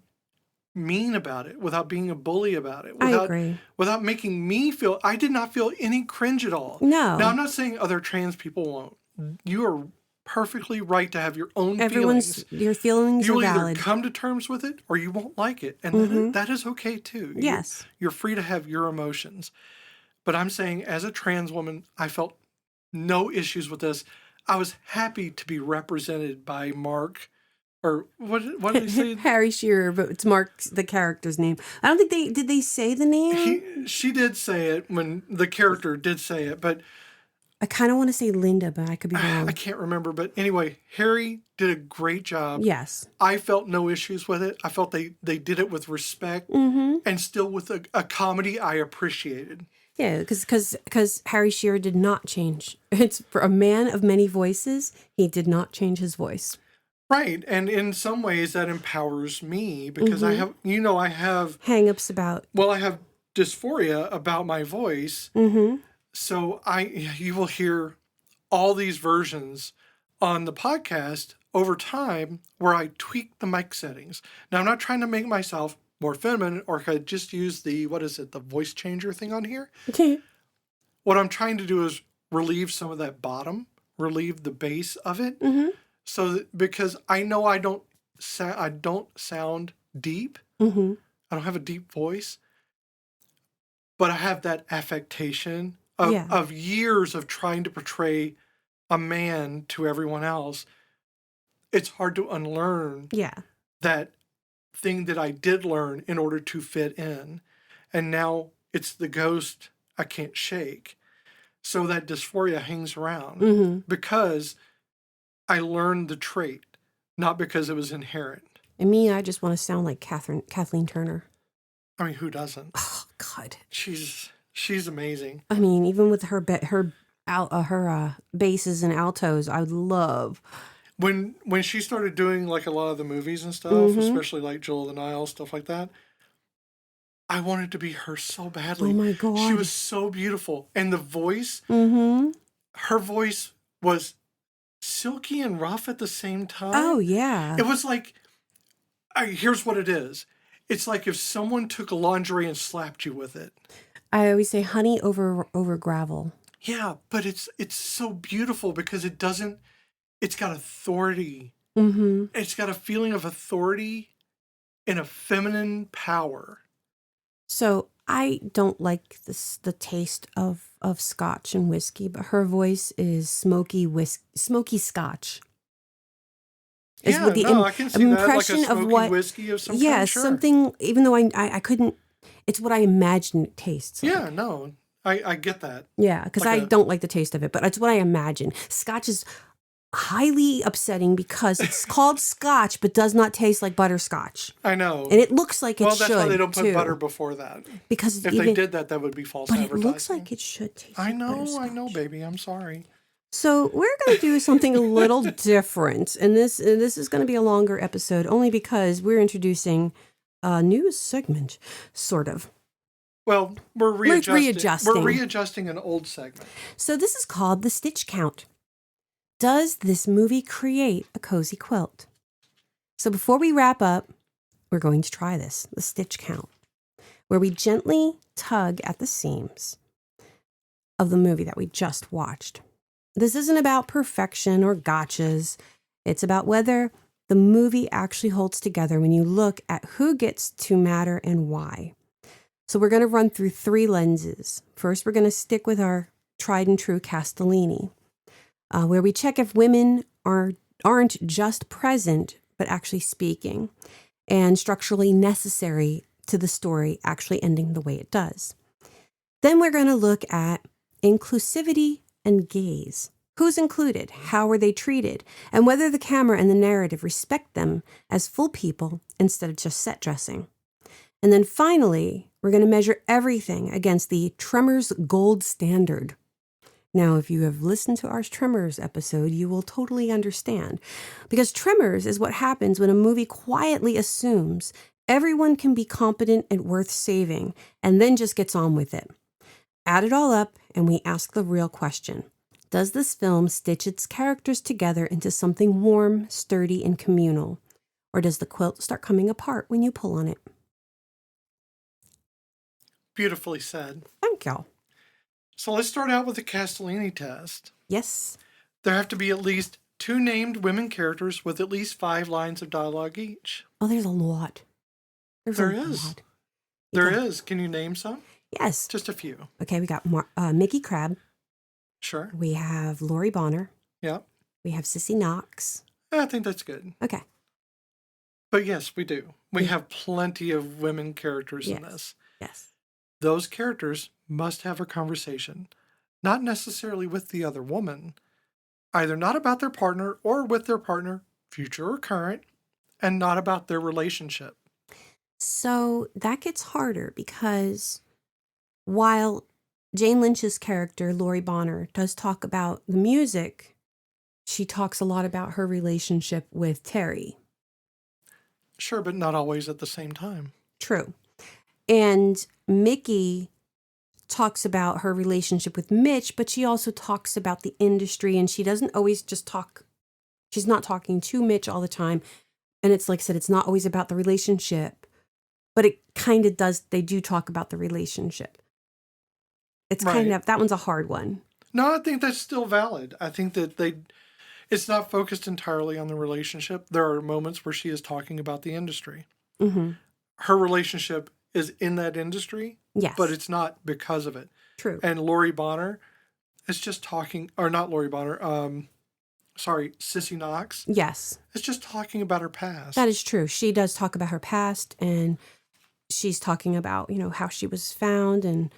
mean about it, without being a bully about it. I agree. Without making me feel, I did not feel any cringe at all. No. Now, I'm not saying other trans people won't. You are perfectly right to have your own feelings. Your feelings are valid. You will either come to terms with it or you won't like it. And that is okay too. Yes. You're free to have your emotions. But I'm saying as a trans woman, I felt no issues with this. I was happy to be represented by Mark, or what did he say? Harry Shearer, but it's Mark, the character's name. I don't think did they say the name? She did say it when the character did say it, but I kind of want to say Linda, but I could be wrong. I can't remember. But anyway, Harry did a great job. Yes. I felt no issues with it. I felt they did it with respect and still with a comedy I appreciated. Yeah, because Harry Shearer did not change. It's for a man of many voices. He did not change his voice. Right. And in some ways that empowers me because I have hang-ups about. Well, I have dysphoria about my voice. Mm-hmm. So you will hear all these versions on the podcast over time where I tweak the mic settings. Now, I'm not trying to make myself more feminine or could just use the voice changer thing on here. Okay. What I'm trying to do is relieve some of that bottom, relieve the bass of it. Mm-hmm. So that, because I know I don't sound deep. Mm-hmm. I don't have a deep voice. But I have that affectation of years of trying to portray a man to everyone else. It's hard to unlearn that thing that I did learn in order to fit in. And now it's the ghost I can't shake. So that dysphoria hangs around because I learned the trait, not because it was inherent. And me, I just want to sound like Kathleen Turner. I mean, who doesn't? Oh, God. She's amazing. I mean, even with her basses and altos, I would love. When she started doing like a lot of the movies and stuff, especially like Jewel of the Nile, stuff like that, I wanted to be her so badly. Oh my God. She was so beautiful. And the voice, her voice was silky and rough at the same time. Oh, yeah. It was like, here's what it is. It's like if someone took a lingerie and slapped you with it. I always say honey over gravel. Yeah, but it's so beautiful because it's got authority. Mm-hmm. It's got a feeling of authority and a feminine power. So I don't like the taste of scotch and whiskey, but her voice is smoky scotch. I can see that, like a smoky whiskey of some kind. Yeah, sure. Something, even though I couldn't, it's what I imagine it tastes like. Yeah, no, I get that. Yeah, because I don't like the taste of it, but it's what I imagine. Scotch is highly upsetting because it's called scotch, but does not taste like butterscotch. I know. And it looks like it should, Well, that's why they don't put butter before that. Because if they did that would be false advertising. But it looks like it should taste like butterscotch. I know, baby. I'm sorry. So we're going to do something a little different. And this is going to be a longer episode, only because we're introducing a new segment, sort of. Well, we're readjusting. We're readjusting an old segment. So this is called the Stitch Count. Does this movie create a cozy quilt? So before we wrap up, we're going to try this, the Stitch Count. where we gently tug at the seams of the movie that we just watched. This isn't about perfection or gotchas. It's about whether the movie actually holds together when you look at who gets to matter and why. So we're going to run through 3 lenses. First, we're going to stick with our tried and true Castellini, where we check if women aren't just present, but actually speaking, and structurally necessary to the story actually ending the way it does. Then we're going to look at inclusivity and gaze. Who's included? How are they treated? And whether the camera and the narrative respect them as full people instead of just set dressing. And then finally, we're going to measure everything against the Tremors gold standard. Now, if you have listened to our Tremors episode, you will totally understand. Because Tremors is what happens when a movie quietly assumes everyone can be competent and worth saving, and then just gets on with it. Add it all up, and we ask the real question. Does this film stitch its characters together into something warm, sturdy, and communal? Or does the quilt start coming apart when you pull on it? Beautifully said. Thank y'all. So let's start out with the Castellini test. Yes. There have to be at least 2 named women characters with at least 5 lines of dialogue each. Oh, there's a lot. There is. There is. Can you name some? Yes. Just a few. Okay, we got Mickey Crabbe. Sure. We have Lori Bonner. Yeah. We have Sissy Knox. I think that's good. Okay. But yes, we do. We have plenty of women characters in this. Yes. Those characters must have a conversation, not necessarily with the other woman, either not about their partner or with their partner, future or current, and not about their relationship. So that gets harder because while Jane Lynch's character, Lori Bonner, does talk about the music, she talks a lot about her relationship with Terry. Sure, but not always at the same time. True. And Mickey talks about her relationship with Mitch, but she also talks about the industry, and she doesn't always just talk. She's not talking to Mitch all the time. And it's like I said, it's not always about the relationship, but it kind of does. They do talk about the relationship. It's kind of, that one's a hard one. No, I think that's still valid. I think that it's not focused entirely on the relationship. There are moments where she is talking about the industry. Mm-hmm. Her relationship is in that industry, yes, but it's not because of it. True. And Lori Bonner is just talking, or not Lori Bonner, Sissy Knox. Yes. It's just talking about her past. That is true. She does talk about her past, and she's talking about, how she was found and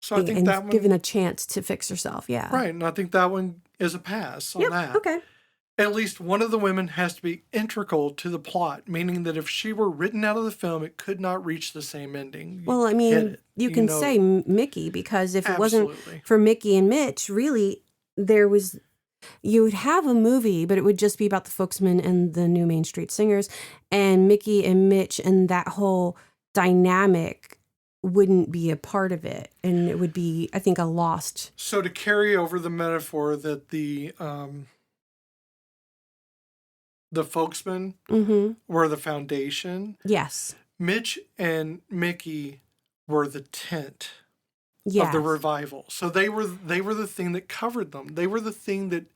so I think that one, given a chance to fix herself. Yeah. Right. And I think that one is a pass on that. Okay. At least one of the women has to be integral to the plot, meaning that if she were written out of the film, it could not reach the same ending. Well, I mean, you can say Mickey, because if it wasn't for Mickey and Mitch, really, you would have a movie, but it would just be about the folksmen and the new Main Street Singers, and Mickey and Mitch, and that whole dynamic wouldn't be a part of it, and it would be, I think, a lost. So to carry over the metaphor that the folksmen were the foundation. Yes. Mitch and Mickey were the tent of the revival. So they were the thing that covered them. They were the thing that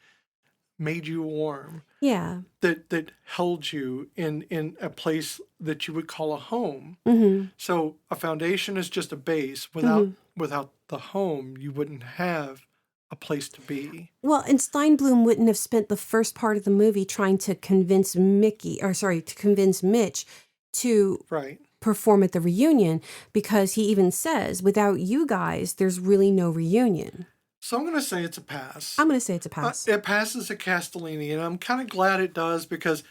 made you warm. Yeah. That held you in a place that you would call a home. Mm-hmm. So a foundation is just a base. Without the home, you wouldn't have a place to be. Well, and Steinblum wouldn't have spent the first part of the movie trying to convince Mitch to perform at the reunion, because he even says, without you guys, there's really no reunion. So I'm going to say it's a pass. I'm going to say it's a pass. It passes a Castellini, and I'm kind of glad it does, because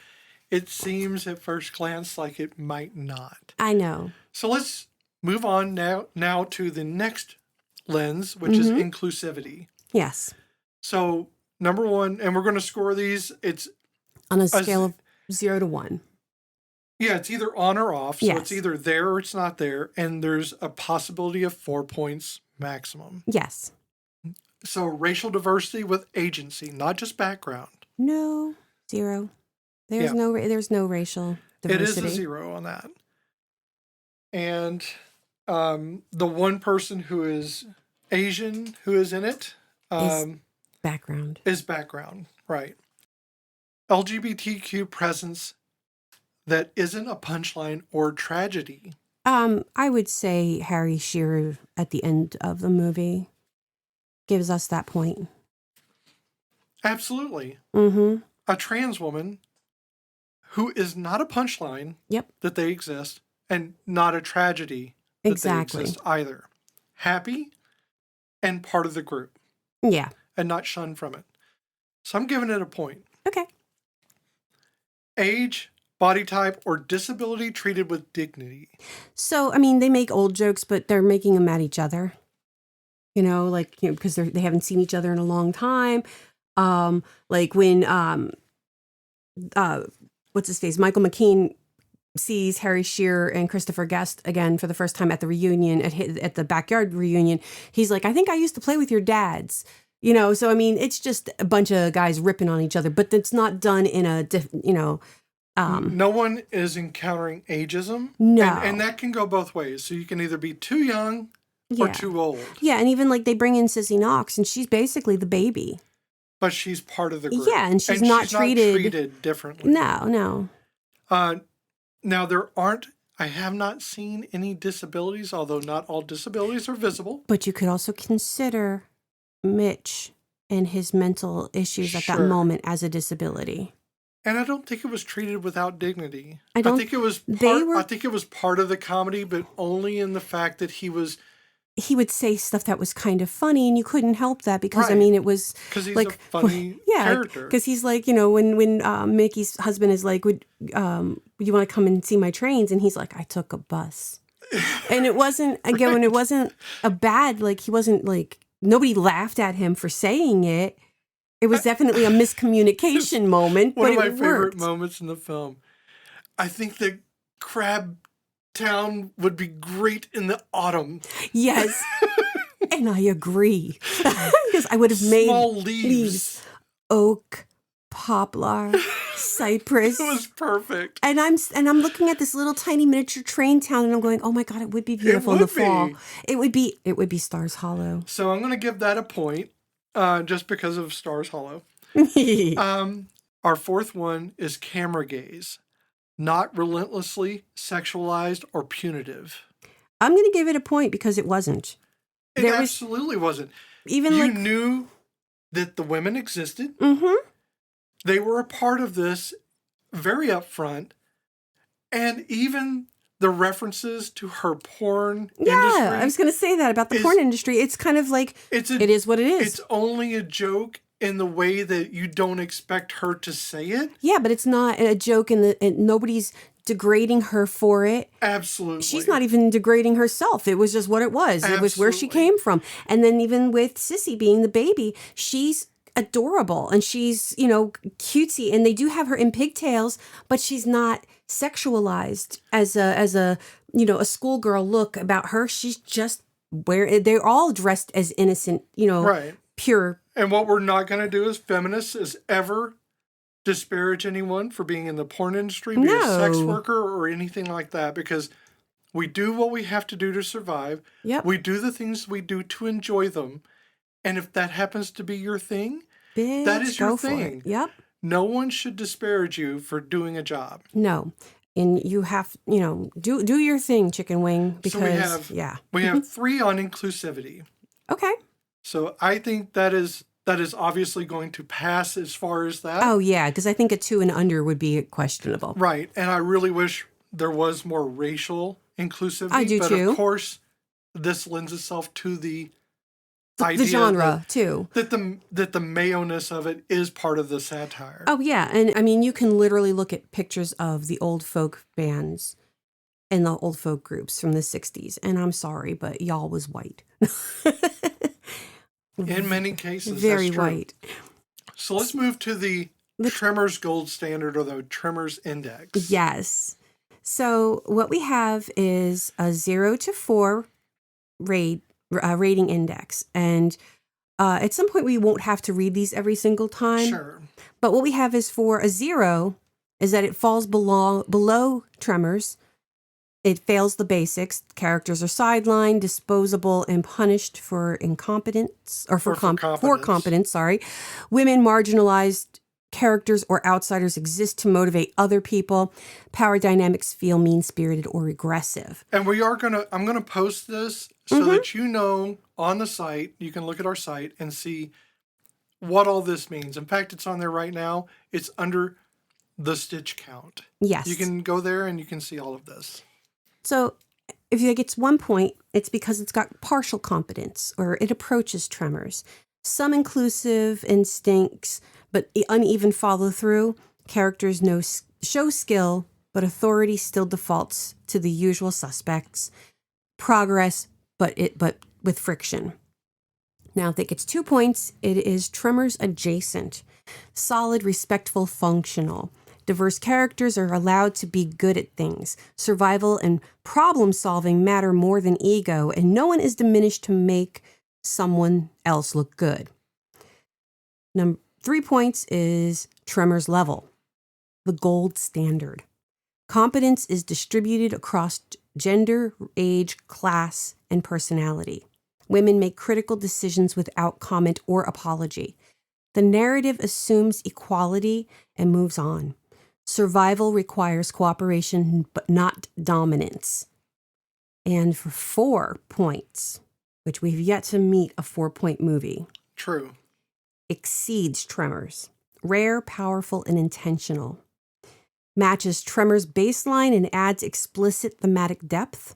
it seems at first glance like it might not. I know. So let's move on now to the next lens, which is inclusivity. Yes. So number 1, and we're going to score these. It's on a scale of 0 to 1. Yeah, it's either on or off. So yes. It's either there or it's not there. And there's a possibility of 4 points maximum. Yes. So racial diversity with agency, not just background. No, 0. There's no racial diversity. It is a 0 on that. and the one person who is Asian who is in it background. Is background, right. LGBTQ presence that isn't a punchline or tragedy. I would say Harry Shearer at the end of the movie gives us that point. Absolutely. Mm-hmm. A trans woman who is not a punchline that they exist, and not a tragedy that they exist either. Happy and part of the group. Yeah. And not shunned from it. So I'm giving it a point. Okay. Age, body type, or disability treated with dignity. So, I mean, they make old jokes, but they're making them at each other. You know, like, you know, because they haven't seen each other in a long time. Like when, what's his face? Michael McKean sees Harry Shearer and Christopher Guest again for the first time at the reunion, at the backyard reunion. He's like, I think I used to play with your dads. You know, so I mean, it's just a bunch of guys ripping on each other, but it's not done in a, no one is encountering ageism. No. And that can go both ways. So you can either be too young or too old. Yeah, and even like they bring in Sissy Knox, and she's basically the baby. But she's part of the group. Yeah, and she's not treated differently. No. Now, I have not seen any disabilities, although not all disabilities are visible. But you could also consider Mitch and his mental issues at that moment as a disability. And I don't think it was treated without dignity. I think it was part of the comedy, but only in the fact that he would say stuff that was kind of funny, and you couldn't help that because, I mean, it was because he's like a funny character. Because he's like, you know, when Mickey's husband is like, would you want to come and see my trains? And he's like, I took a bus. And it wasn't, again, when it wasn't a bad, like, he wasn't like, nobody laughed at him for saying it. It was definitely a miscommunication moment, but it worked. One of my favorite moments in the film. I think that Crab Town would be great in the autumn. Yes. And I agree. Because I would have made small leaves. Oak, poplar, cypress. It was perfect. And I'm looking at this little tiny miniature train town, and I'm going, oh my God, it would be beautiful in the fall. It would be Stars Hollow. So I'm going to give that a point, just because of Stars Hollow. Our fourth one is camera gaze. Not relentlessly sexualized or punitive. I'm going to give it a point because it wasn't. It absolutely wasn't. Even you knew that the women existed. Mm-hmm. They were a part of this very upfront. And even the references to her porn industry. Yeah, I was going to say that about the porn industry. It's kind of like, it is what it is. It's only a joke in the way that you don't expect her to say it. Yeah, but it's not a joke, and nobody's degrading her for it. Absolutely. She's not even degrading herself. It was just what it was. Absolutely. It was where she came from. And then even with Sissy being the baby, she's adorable and she's, you know, cutesy, and they do have her in pigtails, but she's not sexualized as a you know, a schoolgirl look about her. She's just they're all dressed as innocent, you know, pure. And what we're not going to do as feminists is ever disparage anyone for being in the porn industry, be a sex worker or anything like that, because we do what we have to do to survive. Yep. We do the things we do to enjoy them. And if that happens to be your thing, that is your thing. Yep. No one should disparage you for doing a job. No. And you have, you know, do your thing, chicken wing, because we have 3 on inclusivity. Okay. So I think that is obviously going to pass as far as that. Oh, yeah, because I think a 2 and under would be questionable. Right, and I really wish there was more racial inclusivity. I do, too. But of course, this lends itself to the idea, the genre, too. That the mayo-ness of it is part of the satire. Oh, yeah, and I mean, you can literally look at pictures of the old folk bands and the old folk groups from the 60s, and I'm sorry, but y'all was white. In many cases, very that's true. white. So let's move to the Tremors gold standard, or the Tremors index. Yes. So what we have is a 0 to 4 rating index, and at some point we won't have to read these every single time. Sure. But what we have is for a 0 is that it falls below Tremors. It fails the basics. Characters are sidelined, disposable, and punished for incompetence or for competence. Sorry, women marginalized characters or outsiders exist to motivate other people. Power dynamics feel mean-spirited or regressive. And I'm gonna post this so that you know on the site. You can look at our site and see what all this means. In fact, it's on there right now. It's under the stitch count. Yes, you can go there and you can see all of this. So if it gets 1 point, it's because it's got partial competence or it approaches tremors. Some inclusive instincts, but uneven follow through. Characters show skill, but authority still defaults to the usual suspects. Progress, but with friction. Now, if it gets 2 points, it is tremors adjacent. Solid, respectful, functional. Diverse characters are allowed to be good at things. Survival and problem solving matter more than ego, and no one is diminished to make someone else look good. 3 points is tremors level, the gold standard. Competence is distributed across gender, age, class, and personality. Women make critical decisions without comment or apology. The narrative assumes equality and moves on. Survival requires cooperation, but not dominance. And for 4 points, which we've yet to meet a 4-point movie. True. Exceeds tremors. Rare, powerful, and intentional. Matches tremors baseline and adds explicit thematic depth.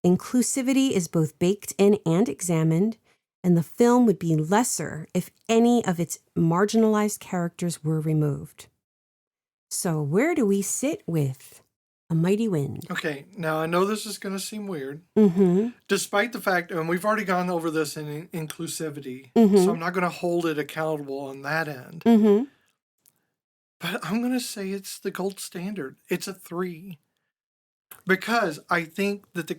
Inclusivity is both baked in and examined, and the film would be lesser if any of its marginalized characters were removed. So where do we sit with A Mighty Wind? Okay, now I know this is going to seem weird, Mm-hmm. despite the fact, and we've already gone over this in inclusivity, so I'm not going to hold it accountable on that end. Mm-hmm. But I'm going to say it's the gold standard. It's a 3. Because I think that the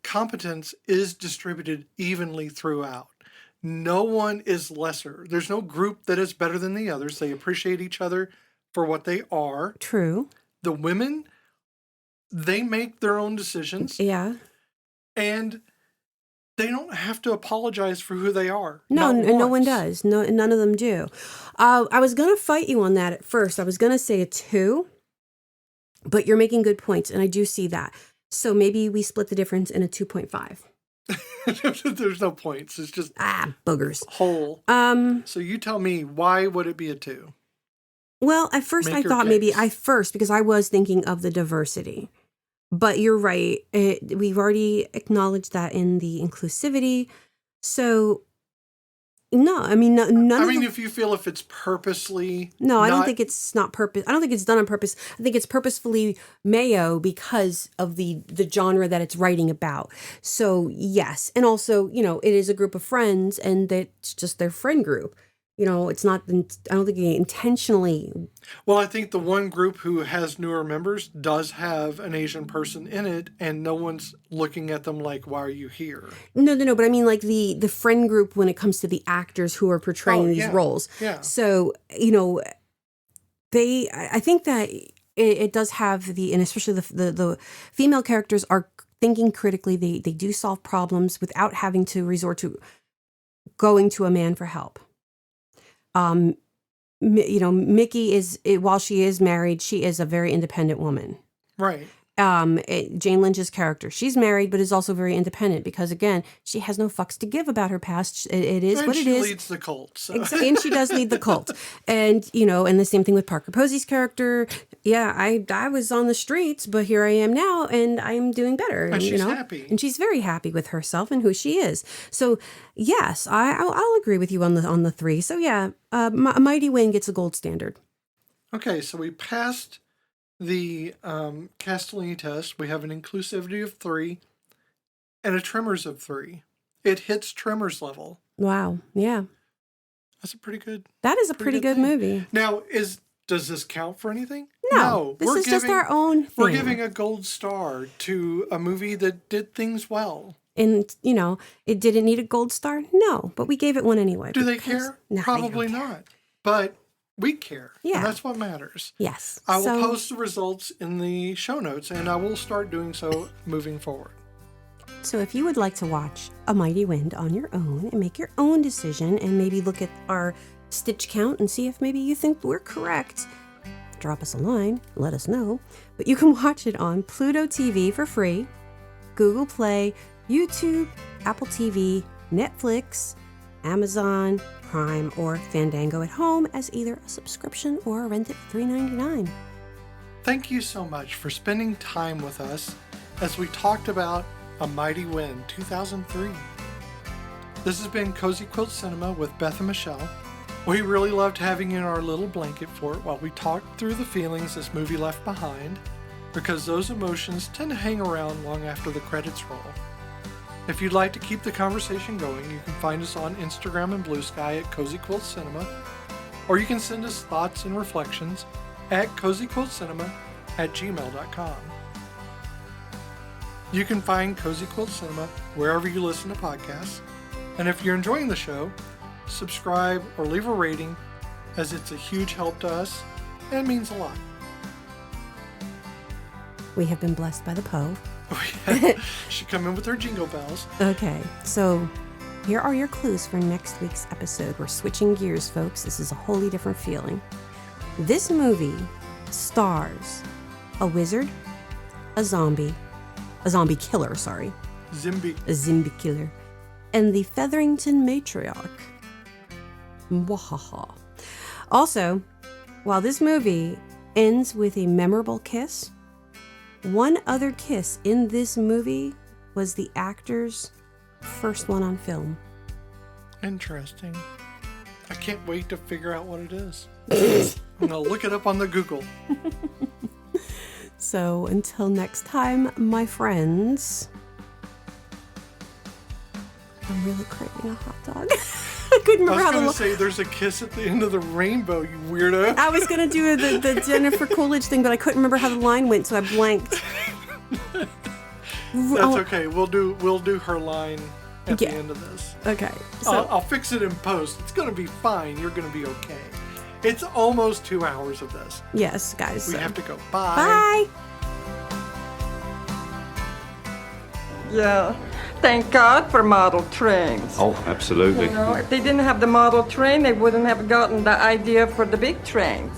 competence is distributed evenly throughout. No one is lesser. There's no group that is better than the others. They appreciate each other for what they are. True. The women, they make their own decisions. Yeah. And they don't have to apologize for who they are. No, no one does. No, none of them do. I was going to fight you on that at first. I was going to say a 2, but you're making good points, and I do see that. So maybe we split the difference in a 2.5. There's no points. It's just boogers. Whole. So you tell me, why would it be a 2? Well, at first I thought because I was thinking of the diversity. But you're right. We've already acknowledged that in the inclusivity. So, no, I mean, if you feel if it's purposely... No, I don't think it's not purpose. I don't think it's done on purpose. I think it's purposefully mayo because of the genre that it's writing about. So, yes. And also, it is a group of friends and that's just their friend group. It's not, I don't think he intentionally. Well, I think the one group who has newer members does have an Asian person in it, and no one's looking at them like, why are you here? No, but I mean like the friend group when it comes to the actors who are portraying these roles. Yeah. So, I think that it does have and especially the female characters are thinking critically. They do solve problems without having to resort to going to a man for help. Mickey while she is married, she is a very independent woman. Right. Jane Lynch's character, she's married, but is also very independent because, again, she has no fucks to give about her past. It is what it is. And she leads the cult. So. Exactly, and she does lead the cult. And, and the same thing with Parker Posey's character. Yeah, I was on the streets, but here I am now, and I am doing better. And she's happy. And she's very happy with herself and who she is. So, yes, I'll agree with you on the 3. So, yeah, A Mighty Wind gets a gold standard. Okay, so we passed the Castellini test. We have an inclusivity of 3 and a tremors of 3. It hits tremors level. Wow. Yeah. That's a pretty good. That is a pretty good movie. Now, does this count for anything? No. This is just our own thing. We're giving a gold star to a movie that did things well. And, it didn't need a gold star? No, but we gave it one anyway. Do they care? No, Probably not. But We care. Yeah. And that's what matters. Yes. I will post the results in the show notes, and I will start doing so moving forward. So if you would like to watch A Mighty Wind on your own and make your own decision and maybe look at our stitch count and see if maybe you think we're correct, drop us a line, let us know. But you can watch it on Pluto TV for free, Google Play, YouTube, Apple TV, Netflix, Amazon, Prime, or Fandango at home as either a subscription or rent it for $3.99. Thank you so much for spending time with us as we talked about A Mighty Wind 2003. This has been Cozy Quilt Cinema with Beth and Michelle. We really loved having you in our little blanket fort while we talked through the feelings this movie left behind, because those emotions tend to hang around long after the credits roll. If you'd like to keep the conversation going, you can find us on Instagram and Blue Sky at Cozy Quilt Cinema, or you can send us thoughts and reflections at cozyquiltcinema@gmail.com. You can find Cozy Quilt Cinema wherever you listen to podcasts, and if you're enjoying the show, subscribe or leave a rating, as it's a huge help to us and means a lot. We have been blessed by the Poe. She come in with her jingle bells. Okay, so here are your clues for next week's episode. We're switching gears, folks. This is a wholly different feeling. This movie stars a wizard, a zombie killer, Zimby. a zombie killer, and the Featherington matriarch. Mwahaha. Also, while this movie ends with a memorable kiss, one other kiss in this movie was the actor's first one on film. Interesting. I can't wait to figure out what it is. I'm going to look it up on the Google. So until next time, my friends, I'm really craving a hot dog. I couldn't remember I was how going to say there's a kiss at the end of the rainbow, you weirdo. I was going to do the Jennifer Coolidge thing, but I couldn't remember how the line went, so I blanked. That's okay. We'll do her line at the end of this. Okay. So I'll fix it in post. It's going to be fine. You're going to be okay. It's almost 2 hours of this. yes, guys. We have to go. Bye. Bye. Yeah. Thank God for model trains. Oh, absolutely. You know, if they didn't have the model train, they wouldn't have gotten the idea for the big trains.